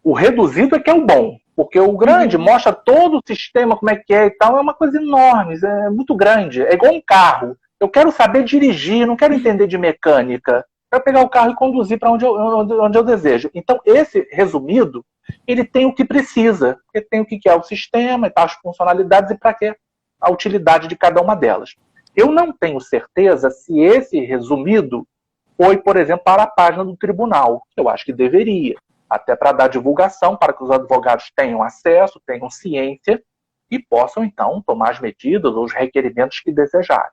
O reduzido é que é o bom, porque o grande mostra todo o sistema, como é que é e tal, é uma coisa enorme, é muito grande, é igual um carro. Eu quero saber dirigir, não quero entender de mecânica. Quero pegar o carro e conduzir para onde eu desejo. Então, esse resumido, ele tem o que precisa, ele tem o que é o sistema, as funcionalidades e para que a utilidade de cada uma delas. Eu não tenho certeza se esse resumido foi, por exemplo, para a página do tribunal. Eu acho que deveria. Até para dar divulgação, para que os advogados tenham acesso, tenham ciência e possam, então, tomar as medidas ou os requerimentos que desejarem.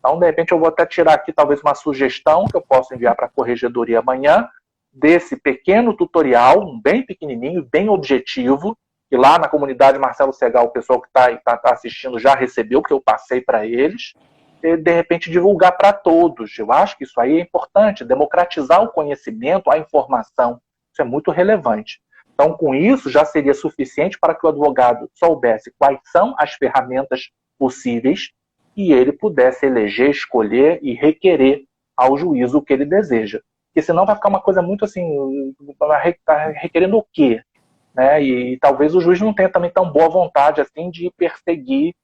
Então, de repente, eu vou até tirar aqui, talvez, uma sugestão que eu posso enviar para a corregedoria amanhã, desse pequeno tutorial, bem pequenininho, bem objetivo, que lá na comunidade Marcelo Segal, o pessoal que está assistindo já recebeu, porque eu passei para eles, e, de repente, divulgar para todos. Eu acho que isso aí é importante, democratizar o conhecimento, a informação. Isso é muito relevante. Então, com isso, já seria suficiente para que o advogado soubesse quais são as ferramentas possíveis e ele pudesse eleger, escolher e requerer ao juiz o que ele deseja. Porque senão vai ficar uma coisa muito assim, tá requerendo o quê? Né? E talvez o juiz não tenha também tão boa vontade assim de perseguir,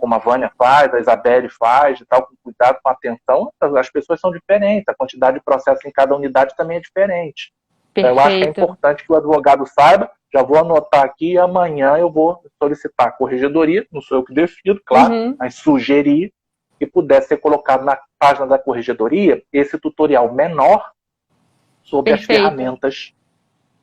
como a Vânia faz, a Isabelle faz, e tal, com cuidado, com atenção. As pessoas são diferentes, a quantidade de processos em cada unidade também é diferente. Perfeito. Eu acho que é importante que o advogado saiba, já vou anotar aqui, e amanhã eu vou solicitar a corregedoria, não sou eu que decido, claro, mas sugerir que pudesse ser colocado na página da corregedoria esse tutorial menor sobre as ferramentas,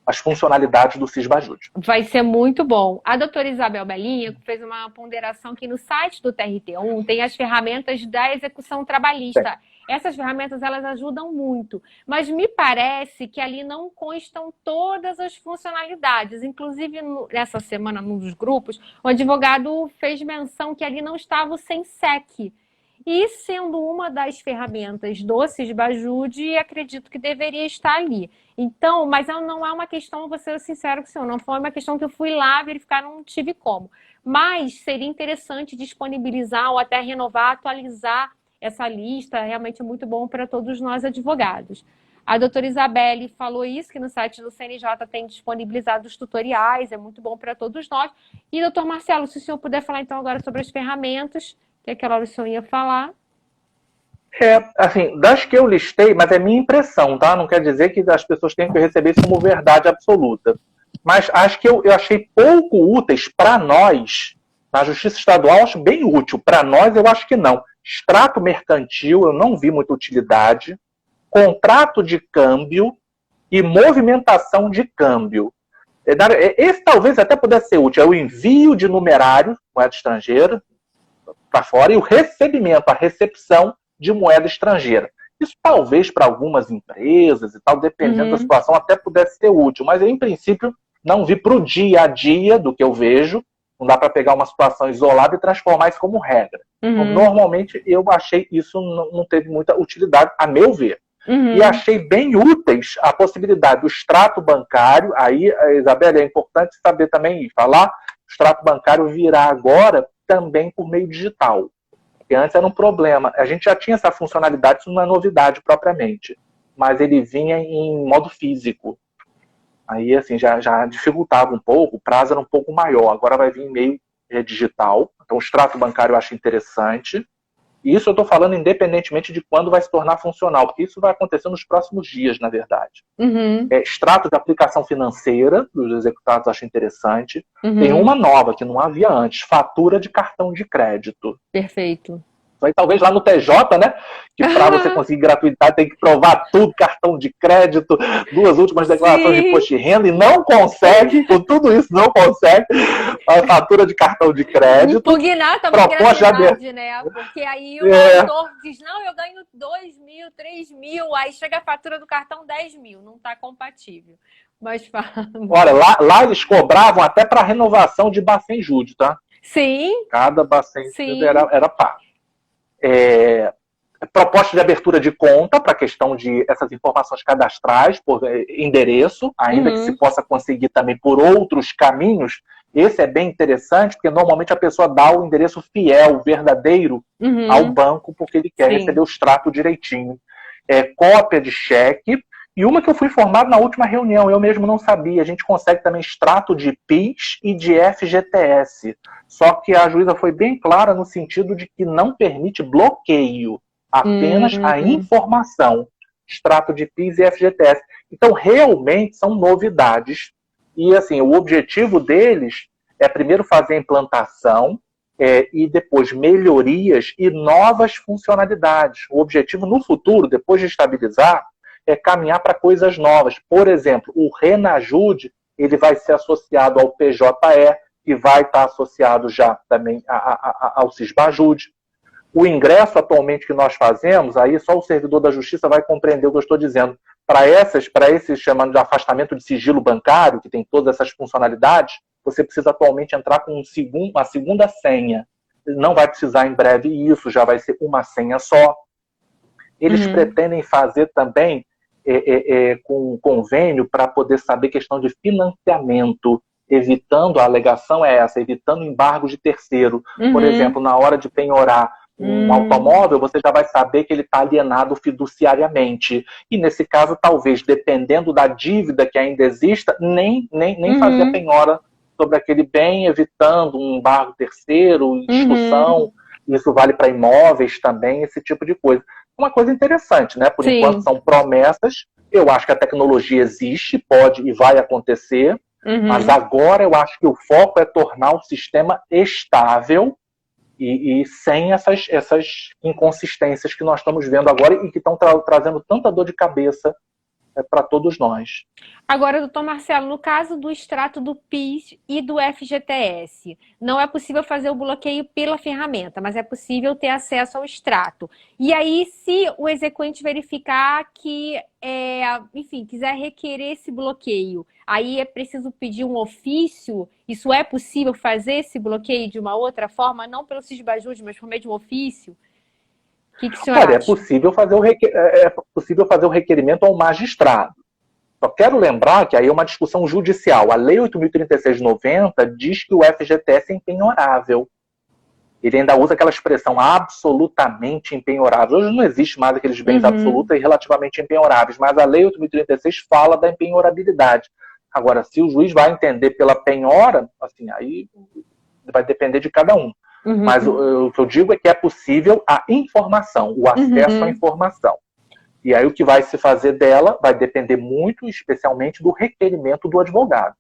as funcionalidades do Sisbajude. Vai ser muito bom. A doutora Isabel Belinha fez uma ponderação que no site do TRT1 tem as ferramentas da execução trabalhista. Sim. Essas ferramentas, elas ajudam muito, mas me parece que ali não constam todas as funcionalidades. Inclusive, nessa semana, num dos grupos, o advogado fez menção que ali não estava o SENSEC. E sendo uma das ferramentas do Sisbajude, acredito que deveria estar ali. Então, mas não é uma questão, vou ser sincero com o senhor, não foi uma questão que eu fui lá verificar, não tive como. Mas seria interessante disponibilizar ou até renovar, atualizar essa lista, realmente é muito bom para todos nós advogados. A doutora Isabelle falou isso, que no site do CNJ tem disponibilizado os tutoriais, é muito bom para todos nós. E, doutor Marcelo, se o senhor puder falar então agora sobre as ferramentas, que aquela hora o senhor ia falar. Assim, das que eu listei, mas é minha impressão, tá? Não quer dizer que as pessoas tenham que receber isso como verdade absoluta. Mas acho que eu achei pouco úteis para nós, na Justiça Estadual, acho bem útil. Para nós, eu acho que não. Extrato mercantil, eu não vi muita utilidade. Contrato de câmbio e movimentação de câmbio. Esse talvez até pudesse ser útil. É o envio de numerário, moeda estrangeira, para fora, e o recebimento, a recepção de moeda estrangeira. Isso talvez para algumas empresas e tal, dependendo da situação, até pudesse ser útil. Mas, em princípio, não vi para o dia a dia do que eu vejo. Não dá para pegar uma situação isolada e transformar isso como regra. Então, normalmente, eu achei isso não teve muita utilidade, a meu ver. E achei bem úteis a possibilidade do extrato bancário. Aí, Isabela, é importante saber também e falar, o extrato bancário virá agora também por meio digital. Porque antes era um problema. A gente já tinha essa funcionalidade, isso não é novidade propriamente. Mas ele vinha em modo físico. Aí, assim, já dificultava um pouco, o prazo era um pouco maior. Agora vai vir em meio digital. Então, o extrato bancário eu acho interessante. E isso eu estou falando independentemente de quando vai se tornar funcional, porque isso vai acontecer nos próximos dias, na verdade. Extrato de aplicação financeira dos executados eu acho interessante. Tem uma nova que não havia antes, fatura de cartão de crédito. Perfeito. Aí, talvez lá no TJ, né? Que para você conseguir gratuidade tem que provar tudo, cartão de crédito, 2 últimas declarações de imposto de renda, e não consegue, com tudo isso, não consegue a fatura de cartão de crédito. Impugnar também gratuidade, né? Porque aí o autor diz, não, eu ganho 2 mil, 3 mil, aí chega a fatura do cartão 10 mil, não está compatível. Mas fala. Olha, lá eles cobravam até para renovação de Bacen Júdio, tá? Sim. Cada Bacen Júdio era pago. Proposta de abertura de conta para a questão de essas informações cadastrais por endereço, ainda que se possa conseguir também por outros caminhos. Esse é bem interessante, porque normalmente a pessoa dá o endereço fiel, verdadeiro, ao banco, porque ele quer receber o extrato direitinho. Cópia de cheque. E uma que eu fui informado na última reunião, eu mesmo não sabia, a gente consegue também extrato de PIS e de FGTS. Só que a juíza foi bem clara no sentido de que não permite bloqueio, apenas a informação. Extrato de PIS e FGTS. Então, realmente, são novidades. E, assim, o objetivo deles é primeiro fazer a implantação e depois melhorias e novas funcionalidades. O objetivo no futuro, depois de estabilizar, é caminhar para coisas novas. Por exemplo, o Renajude, ele vai ser associado ao PJE, que vai estar associado já também ao Cisbajude. O ingresso atualmente que nós fazemos, aí só o servidor da Justiça vai compreender o que eu estou dizendo. Para esse chamando de afastamento de sigilo bancário, que tem todas essas funcionalidades, você precisa atualmente entrar com uma segunda senha. Não vai precisar em breve isso, já vai ser uma senha só. Eles pretendem fazer também com um convênio para poder saber questão de financiamento, evitando, a alegação é essa, evitando embargos de terceiro. Por exemplo, na hora de penhorar um automóvel, você já vai saber que ele está alienado fiduciariamente. E nesse caso, talvez, dependendo da dívida que ainda exista, nem fazer a penhora sobre aquele bem, evitando um embargo terceiro, discussão. Isso vale para imóveis também, esse tipo de coisa. Uma coisa interessante, né? Por enquanto são promessas. Eu acho que a tecnologia existe, pode e vai acontecer, mas agora eu acho que o foco é tornar o sistema estável e sem essas inconsistências que nós estamos vendo agora e que estão trazendo tanta dor de cabeça para todos nós. Agora, doutor Marcelo, no caso do extrato do PIS e do FGTS, não é possível fazer o bloqueio pela ferramenta, mas é possível ter acesso ao extrato. E aí, se o exequente verificar que, enfim, quiser requerer esse bloqueio, aí é preciso pedir um ofício? Isso é possível fazer esse bloqueio de uma outra forma, não pelo Cisbajude, mas por meio de um ofício? O que o senhor acha? É possível fazer o requerimento ao magistrado. Só quero lembrar que aí é uma discussão judicial. A Lei 8.036/90 diz que o FGTS é impenhorável. ele ainda usa aquela expressão absolutamente empenhorável. Hoje não existe mais aqueles bens absolutos e relativamente empenhoráveis, mas a Lei 8.036 fala da empenhorabilidade. Agora, se o juiz vai entender pela penhora, assim, aí vai depender de cada um. Mas o que eu digo é que é possível a informação, o acesso à informação. E aí o que vai se fazer dela vai depender muito, especialmente, do requerimento do advogado.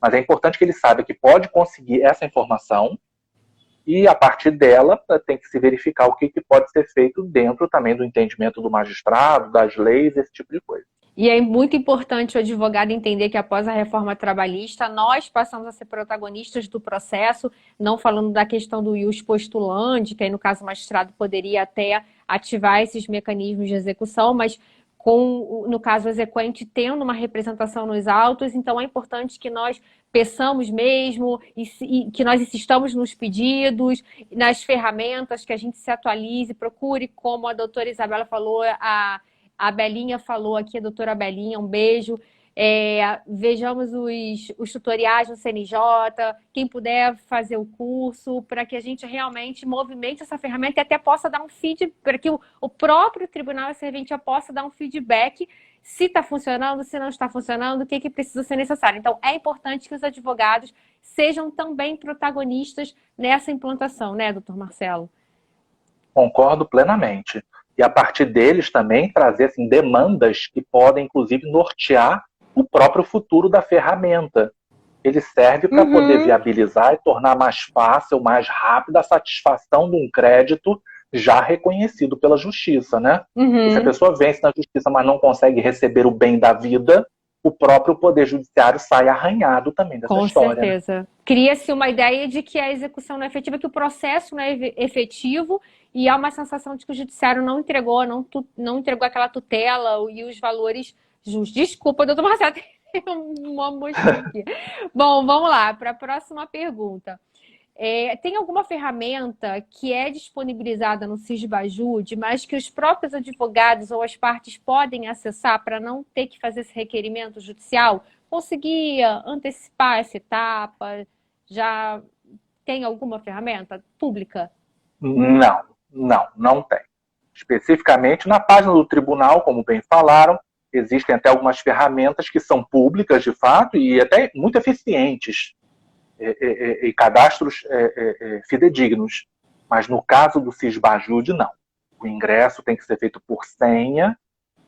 Mas é importante que ele saiba que pode conseguir essa informação e, a partir dela, tem que se verificar o que pode ser feito dentro também do entendimento do magistrado, das leis, esse tipo de coisa. E é muito importante o advogado entender que após a reforma trabalhista, nós passamos a ser protagonistas do processo, não falando da questão do ius postulante, que aí no caso o magistrado poderia até ativar esses mecanismos de execução, mas com, no caso, o exequente tendo uma representação nos autos, então é importante que nós peçamos mesmo e que nós insistamos nos pedidos, nas ferramentas, que a gente se atualize, procure, como a doutora Isabela falou, a Belinha falou aqui, a doutora Belinha, um beijo. Vejamos os tutoriais no CNJ, quem puder fazer o curso, para que a gente realmente movimente essa ferramenta e até possa dar um feedback, para que o próprio Tribunal e a Serventia possa dar um feedback se está funcionando, se não está funcionando, o que precisa ser necessário. Então, é importante que os advogados sejam também protagonistas nessa implantação, né, doutor Marcelo? Concordo plenamente. E a partir deles também trazer assim, demandas que podem, inclusive, nortear o próprio futuro da ferramenta. Ele serve para poder viabilizar e tornar mais fácil, mais rápida a satisfação de um crédito já reconhecido pela justiça, né? E se a pessoa vence na justiça, mas não consegue receber o bem da vida, o próprio Poder Judiciário sai arranhado também dessa história. Com certeza. Né? Cria-se uma ideia de que a execução não é efetiva, que o processo não é efetivo, e há uma sensação de que o Judiciário não entregou aquela tutela e os valores justos. Desculpa, doutor Marcelo, tem uma mosquinha aqui. Bom, vamos lá, para a próxima pergunta. Tem alguma ferramenta que é disponibilizada no Sisbajude, mas que os próprios advogados ou as partes podem acessar para não ter que fazer esse requerimento judicial? Conseguir antecipar essa etapa? Já tem alguma ferramenta pública? Não tem. Especificamente na página do tribunal, como bem falaram, existem até algumas ferramentas que são públicas de fato e até muito eficientes. E cadastros fidedignos. Mas no caso do Sisbajude, não. O ingresso tem que ser feito por senha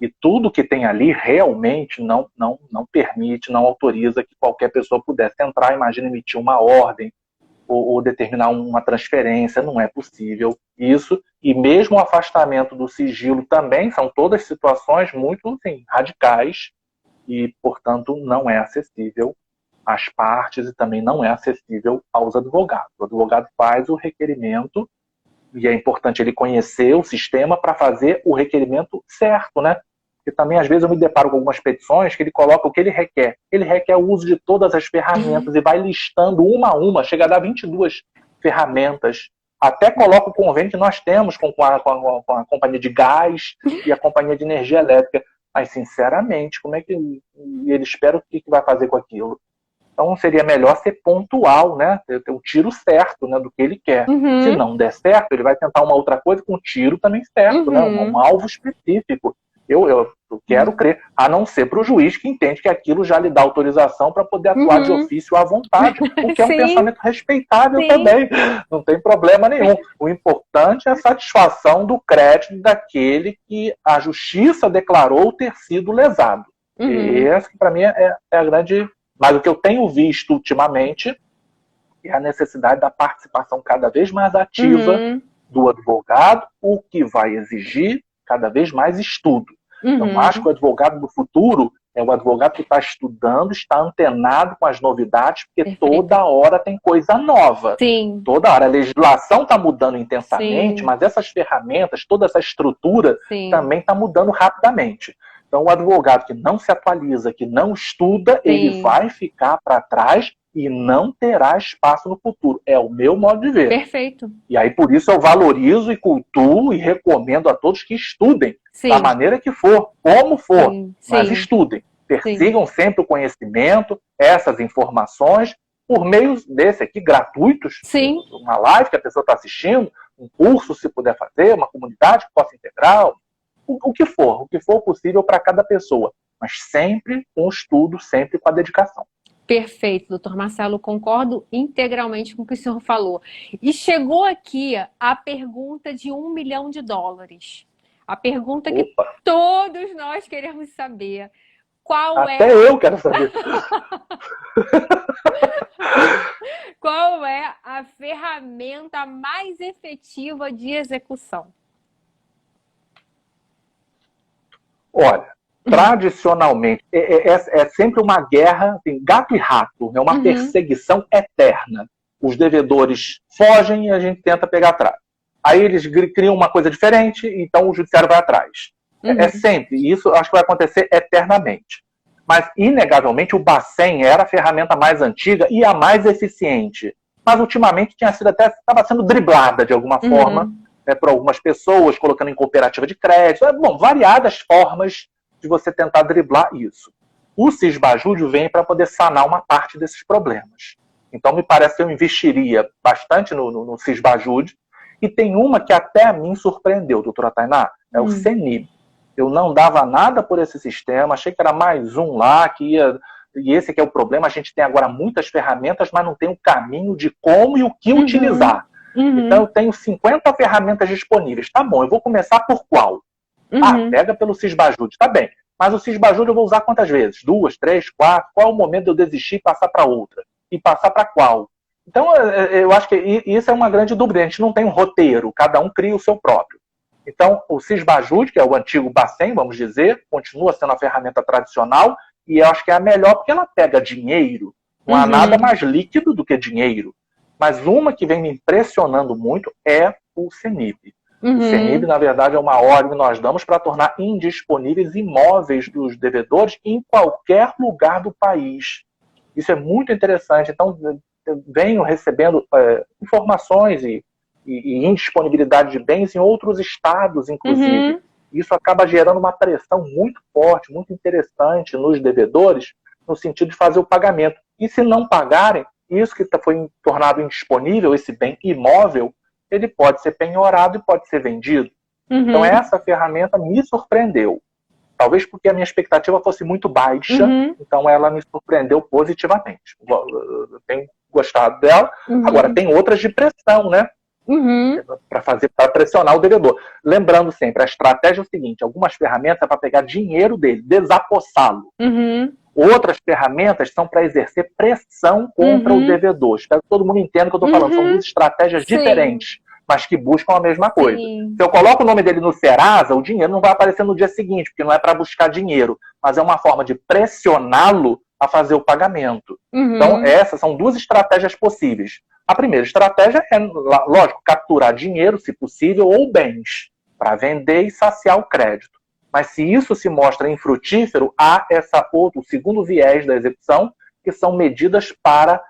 e tudo que tem ali realmente não permite, não autoriza que qualquer pessoa pudesse entrar, imagina emitir uma ordem ou determinar uma transferência, não é possível isso. E mesmo o afastamento do sigilo também são todas situações muito assim, radicais e, portanto, não é acessível às partes e também não é acessível aos advogados. O advogado faz o requerimento e é importante ele conhecer o sistema para fazer o requerimento certo, né? Porque também, às vezes, eu me deparo com algumas petições que ele coloca o que ele requer. Ele requer o uso de todas as ferramentas e vai listando uma a uma, chega a dar 22 ferramentas. Até coloca o convênio que nós temos com a companhia de gás e a companhia de energia elétrica. Mas, sinceramente, como é que ele espera o que vai fazer com aquilo? Então, seria melhor ser pontual, né? Ter o tiro certo, né, do que ele quer. Se não der certo, ele vai tentar uma outra coisa com o tiro também certo, né? Um alvo específico. Eu quero crer, a não ser para o juiz que entende que aquilo já lhe dá autorização para poder atuar de ofício à vontade, o que é um pensamento respeitável também, não tem problema nenhum. O importante é a satisfação do crédito daquele que a justiça declarou ter sido lesado. E essa, para mim, é a grande... Mas o que eu tenho visto ultimamente é a necessidade da participação cada vez mais ativa do advogado, o que vai exigir cada vez mais estudo. Então, acho que o advogado do futuro é o advogado que está estudando, está antenado com as novidades, porque toda hora tem coisa nova. Sim. Toda hora. A legislação está mudando intensamente, mas essas ferramentas, toda essa estrutura também está mudando rapidamente. Então, o advogado que não se atualiza, que não estuda, ele vai ficar para trás e não terá espaço no futuro. É o meu modo de ver. Perfeito. E aí, por isso, eu valorizo e cultuo e recomendo a todos que estudem, da maneira que for, como for, mas estudem. Persigam sempre o conhecimento, essas informações, por meio desse aqui, gratuitos, Sim. uma live que a pessoa está assistindo, um curso, se puder fazer, uma comunidade que possa integrar, o que for possível para cada pessoa, mas sempre com estudo, sempre com a dedicação. Perfeito, doutor Marcelo, concordo integralmente com o que o senhor falou. E chegou aqui a pergunta de $1 milhão. A pergunta que todos nós queremos saber. Até eu quero saber. Qual é a ferramenta mais efetiva de execução? Olha, tradicionalmente, é sempre uma guerra, assim, gato e rato, é uma perseguição eterna. Os devedores fogem e a gente tenta pegar atrás. Aí eles criam uma coisa diferente, então o judiciário vai atrás. É sempre, e isso acho que vai acontecer eternamente. Mas, inegavelmente, o Bacen era a ferramenta mais antiga e a mais eficiente. Mas, ultimamente, estava sendo driblada de alguma forma, por algumas pessoas, colocando em cooperativa de crédito. Bom, variadas formas de você tentar driblar isso. O Cisbajúdio vem para poder sanar uma parte desses problemas. Então, me parece que eu investiria bastante no Cisbajúdio. E tem uma que até a mim surpreendeu, doutora Tainá, é o CENIB. Eu não dava nada por esse sistema, achei que era mais um lá, que ia... E esse que é o problema, a gente tem agora muitas ferramentas, mas não tem um caminho de como e o que utilizar. Então eu tenho 50 ferramentas disponíveis. Tá bom, eu vou começar por qual? Pega pelo Cisbajúdio, tá bem. Mas o Cisbajúdio eu vou usar quantas vezes? 2, 3, 4? Qual é o momento de eu desistir e passar para outra? E passar para qual? Então eu acho que isso é uma grande dúvida. A gente não tem um roteiro, cada um cria o seu próprio. Então, o Cisbajúdio, que é o antigo Bacen, vamos dizer, continua sendo a ferramenta tradicional, e eu acho que é a melhor porque ela pega dinheiro. Não há nada mais líquido do que dinheiro. Mas uma que vem me impressionando muito é o CENIB. O CENIB, na verdade, é uma ordem que nós damos para tornar indisponíveis imóveis dos devedores em qualquer lugar do país. Isso é muito interessante. Então, eu venho recebendo informações e indisponibilidade de bens em outros estados, inclusive. Isso acaba gerando uma pressão muito forte, muito interessante nos devedores, no sentido de fazer o pagamento. E se não pagarem, isso que foi tornado indisponível, esse bem imóvel, ele pode ser penhorado e pode ser vendido. Então essa ferramenta me surpreendeu. Talvez porque a minha expectativa fosse muito baixa, então ela me surpreendeu positivamente. Eu tenho gostado dela. Agora, tem outras de pressão, né? Para pressionar o devedor. Lembrando sempre, a estratégia é o seguinte: algumas ferramentas é para pegar dinheiro dele, desapossá-lo. Outras ferramentas são para exercer pressão contra o devedor. Espero que todo mundo entenda o que eu estou falando. São duas estratégias diferentes, mas que buscam a mesma coisa. Se eu coloco o nome dele no Serasa, o dinheiro não vai aparecer no dia seguinte, porque não é para buscar dinheiro, mas é uma forma de pressioná-lo a fazer o pagamento. Então, essas são duas estratégias possíveis. A primeira estratégia é, lógico, capturar dinheiro, se possível, ou bens, para vender e saciar o crédito. Mas se isso se mostra infrutífero, há o segundo viés da execução, que são medidas para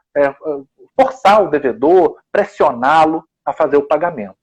forçar o devedor, pressioná-lo a fazer o pagamento.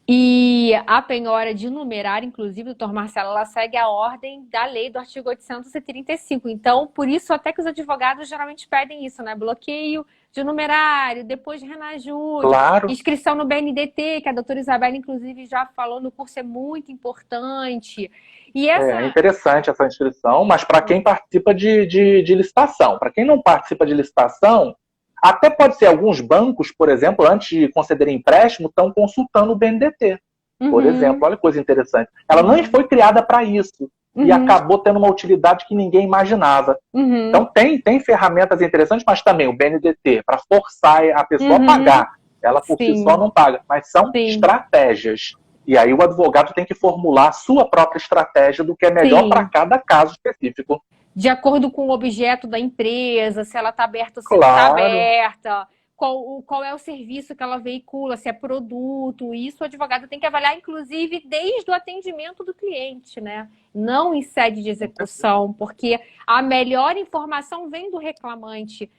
E a penhora de numerário, inclusive, doutor Marcelo, ela segue a ordem da lei do artigo 835. Então, por isso, até que os advogados geralmente pedem isso, né? Bloqueio de numerário, depois de renajuste, inscrição no BNDT, que a doutora Isabela, inclusive, já falou no curso, é muito importante. E É interessante essa inscrição, mas para quem participa de licitação. Para quem não participa de licitação, até pode ser alguns bancos, por exemplo, antes de conceder empréstimo, estão consultando o BNDT, por exemplo. Olha que coisa interessante. Ela não foi criada para isso e acabou tendo uma utilidade que ninguém imaginava. Então tem ferramentas interessantes, mas também o BNDT, para forçar a pessoa a pagar. Ela por si só não paga, mas são estratégias. E aí o advogado tem que formular a sua própria estratégia do que é melhor para cada caso específico. De acordo com o objeto da empresa, se ela está aberta ou se não está aberta, qual é o serviço que ela veicula, se é produto. Isso o advogado tem que avaliar, inclusive, desde o atendimento do cliente, né? Não em sede de execução, porque a melhor informação vem do reclamante.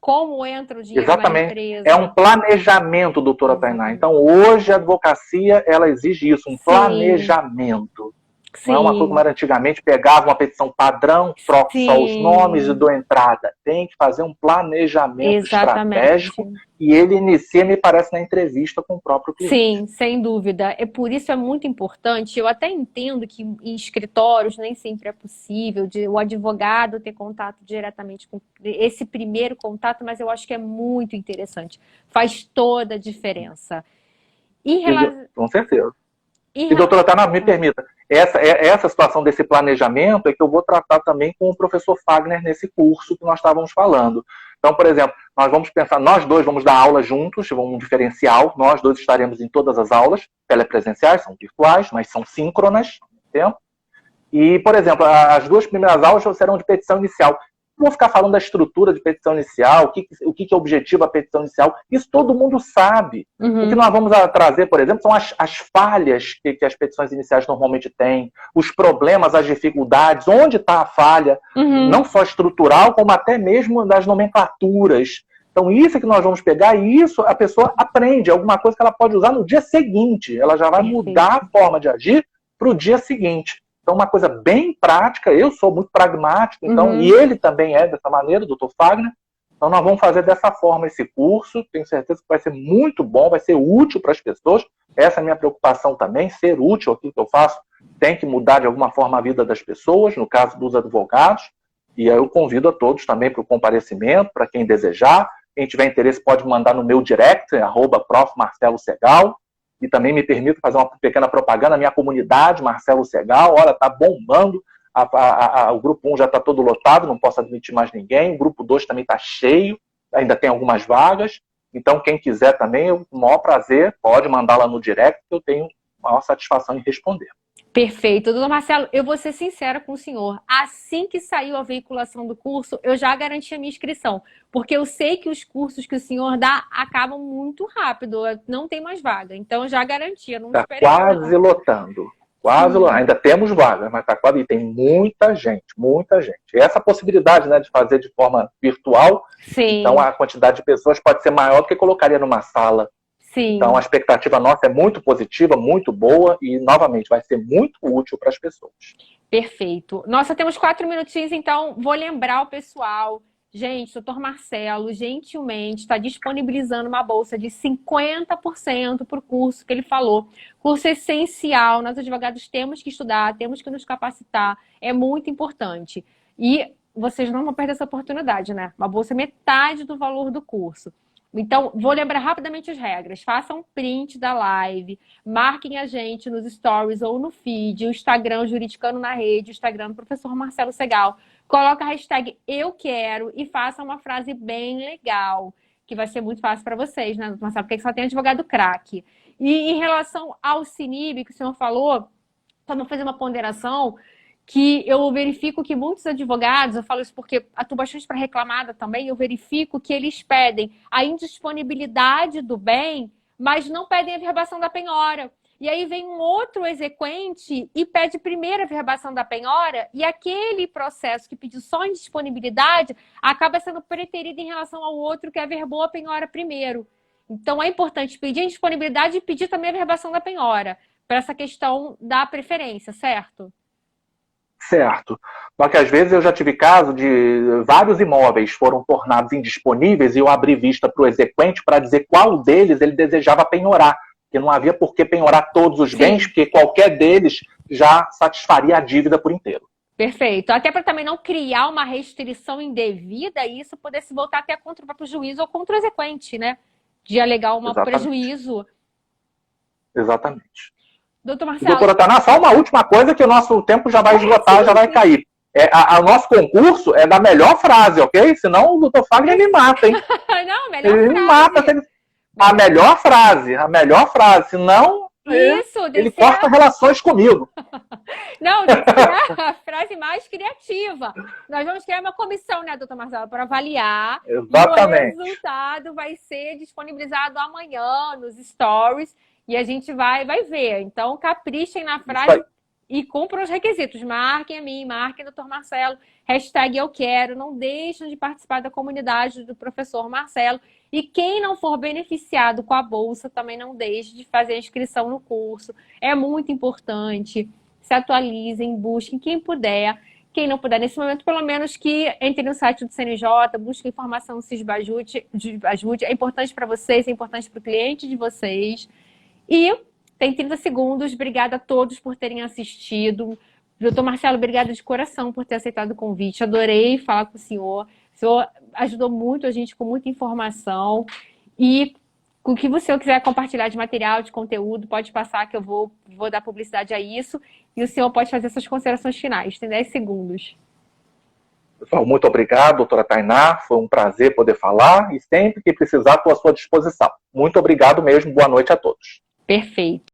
Como entra o dinheiro na empresa. É um planejamento, doutora Tainá. Então, hoje a advocacia, ela exige isso, um planejamento. Não é uma coisa como Sim, era antigamente, pegava uma petição padrão, troco só os nomes e sim, dou entrada. Tem que fazer um planejamento exatamente. estratégico e ele inicia, me parece, na entrevista com o próprio cliente. Sim, sem dúvida. É por isso é muito importante. Eu até entendo que em escritórios nem sempre é possível o advogado ter contato diretamente com esse primeiro contato, mas eu acho que é muito interessante. Faz toda a diferença. E, rela... Com certeza. e E, rela- doutora Tana, me permita, essa situação desse planejamento é que eu vou tratar também com o professor Fagner nesse curso que nós estávamos falando. Então, por exemplo, nós vamos pensar, nós dois vamos dar aula juntos, vamos um diferencial, nós dois estaremos em todas as aulas, telepresenciais, são virtuais, mas são síncronas, tempo. E, por exemplo, as duas primeiras aulas serão de petição inicial. Não vou ficar falando da estrutura de petição inicial, o que é objetivo a petição inicial. Isso todo mundo sabe. O que Uhum, nós vamos trazer, por exemplo, são as falhas que as petições iniciais normalmente têm, os problemas, as dificuldades, onde está a falha, uhum, não só estrutural, como até mesmo das nomenclaturas. Então, isso é que nós vamos pegar e isso a pessoa aprende, alguma coisa que ela pode usar no dia seguinte. Ela já vai mudar perfeito. a forma de agir para o dia seguinte. Então, uma coisa bem prática, eu sou muito pragmático, então, e Uhum. ele também é dessa maneira, o doutor Fagner. Então, nós vamos fazer dessa forma esse curso, tenho certeza que vai ser muito bom, vai ser útil para as pessoas. Essa é a minha preocupação também, ser útil aquilo que eu faço, tem que mudar de alguma forma a vida das pessoas, no caso dos advogados, e aí eu convido a todos também para o comparecimento, para quem desejar. Quem tiver interesse pode mandar no meu direct, @profmarcelosegal, e também me permito fazer uma pequena propaganda na minha comunidade, Marcelo Segal, olha, tá bombando, o grupo 1 já está todo lotado, não posso admitir mais ninguém, o grupo 2 também está cheio, ainda tem algumas vagas, então quem quiser também, com o maior prazer, pode mandar lá no direct, que eu tenho a maior satisfação em responder. Perfeito. Doutor Marcelo, eu vou ser sincera com o senhor. Assim que saiu a veiculação do curso, eu já garanti a minha inscrição, porque eu sei que os cursos que o senhor dá acabam muito rápido, não tem mais vaga. Então eu já garanti, eu não Está esperei não. quase lotando. Quase lotando. Sim, Ainda temos vagas, mas está quase. E tem muita gente, muita gente. E essa possibilidade, né, de fazer de forma virtual, então sim, a quantidade de pessoas pode ser maior do que colocaria numa sala. Então a sim. expectativa nossa é muito positiva, muito boa e, novamente, vai ser muito útil para as pessoas. Perfeito. Nossa, temos 4 minutinhos, então vou lembrar o pessoal. Gente, doutor Marcelo gentilmente está disponibilizando uma bolsa de 50% para o curso que ele falou. Curso essencial, nós advogados temos que estudar, temos que nos capacitar, é muito importante. E vocês não vão perder essa oportunidade, né? Uma bolsa metade do valor do curso. Então, vou lembrar rapidamente as regras. Façam um print da live, marquem a gente nos stories ou no feed, o Instagram Juridicano na Rede, o Instagram do professor Marcelo Segal. Coloca a hashtag Eu Quero e faça uma frase bem legal, que vai ser muito fácil para vocês, né, doutor Marcelo? Porque só tem advogado craque. E em relação ao CINIB, que o senhor falou, só vou fazer uma ponderação que eu verifico que muitos advogados, eu falo isso porque atuo bastante para reclamada também, eu verifico que eles pedem a indisponibilidade do bem, mas não pedem a verbação da penhora. E aí vem um outro exequente e pede primeiro a verbação da penhora, e aquele processo que pediu só indisponibilidade acaba sendo preterido em relação ao outro que averbou a penhora primeiro. Então é importante pedir a indisponibilidade e pedir também a verbação da penhora, para essa questão da preferência, certo? Certo. Só que às vezes eu já tive caso de vários imóveis foram tornados indisponíveis e eu abri vista para o exequente para dizer qual deles ele desejava penhorar. Porque não havia por que penhorar todos os bens, Sim, porque qualquer deles já satisfaria a dívida por inteiro. perfeito. Até para também não criar uma restrição indevida e isso poder se voltar até contra o próprio juiz ou contra o exequente, né? De alegar um Exatamente. prejuízo. Exatamente. Doutor E, Marcelo, doutora Taná, só uma última coisa que o nosso tempo já vai esgotar, já sim, vai sim. cair. O nosso concurso é da melhor frase, ok? Senão o doutor Fagner me mata, hein? Não, melhor Ele me mata. frase. Melhor... A melhor frase. Senão, Isso, tem ele que ser corta relações comigo. Não, tem que ser a frase mais criativa. Nós vamos criar uma comissão, né, doutor Marcelo, para avaliar. E o Exatamente. resultado vai ser disponibilizado amanhã nos stories. E a gente vai ver. Então, caprichem na Isso aí. frase e cumpram os requisitos. Marquem a mim, marquem o doutor Marcelo. Hashtag Eu Quero. Não deixem de participar da comunidade do professor Marcelo. E quem não for beneficiado com a bolsa, também não deixe de fazer a inscrição no curso. É muito importante. se atualizem, busquem quem puder. Quem não puder nesse momento, pelo menos que entre no site do CNJ, busque informação do Sisbajude. É importante para vocês, é importante para o cliente de vocês. E tem 30 segundos. Obrigada a todos por terem assistido. Doutor Marcelo, obrigada de coração por ter aceitado o convite. Adorei falar com o senhor. O senhor ajudou muito a gente com muita informação. E com o que você quiser compartilhar de material, de conteúdo, pode passar que eu vou dar publicidade a isso. E o senhor pode fazer suas considerações finais. Tem 10 segundos. Pessoal, muito obrigado, doutora Tainá. Foi um prazer poder falar e sempre que precisar, estou à sua disposição. Muito obrigado mesmo. Boa noite a todos. Perfeito.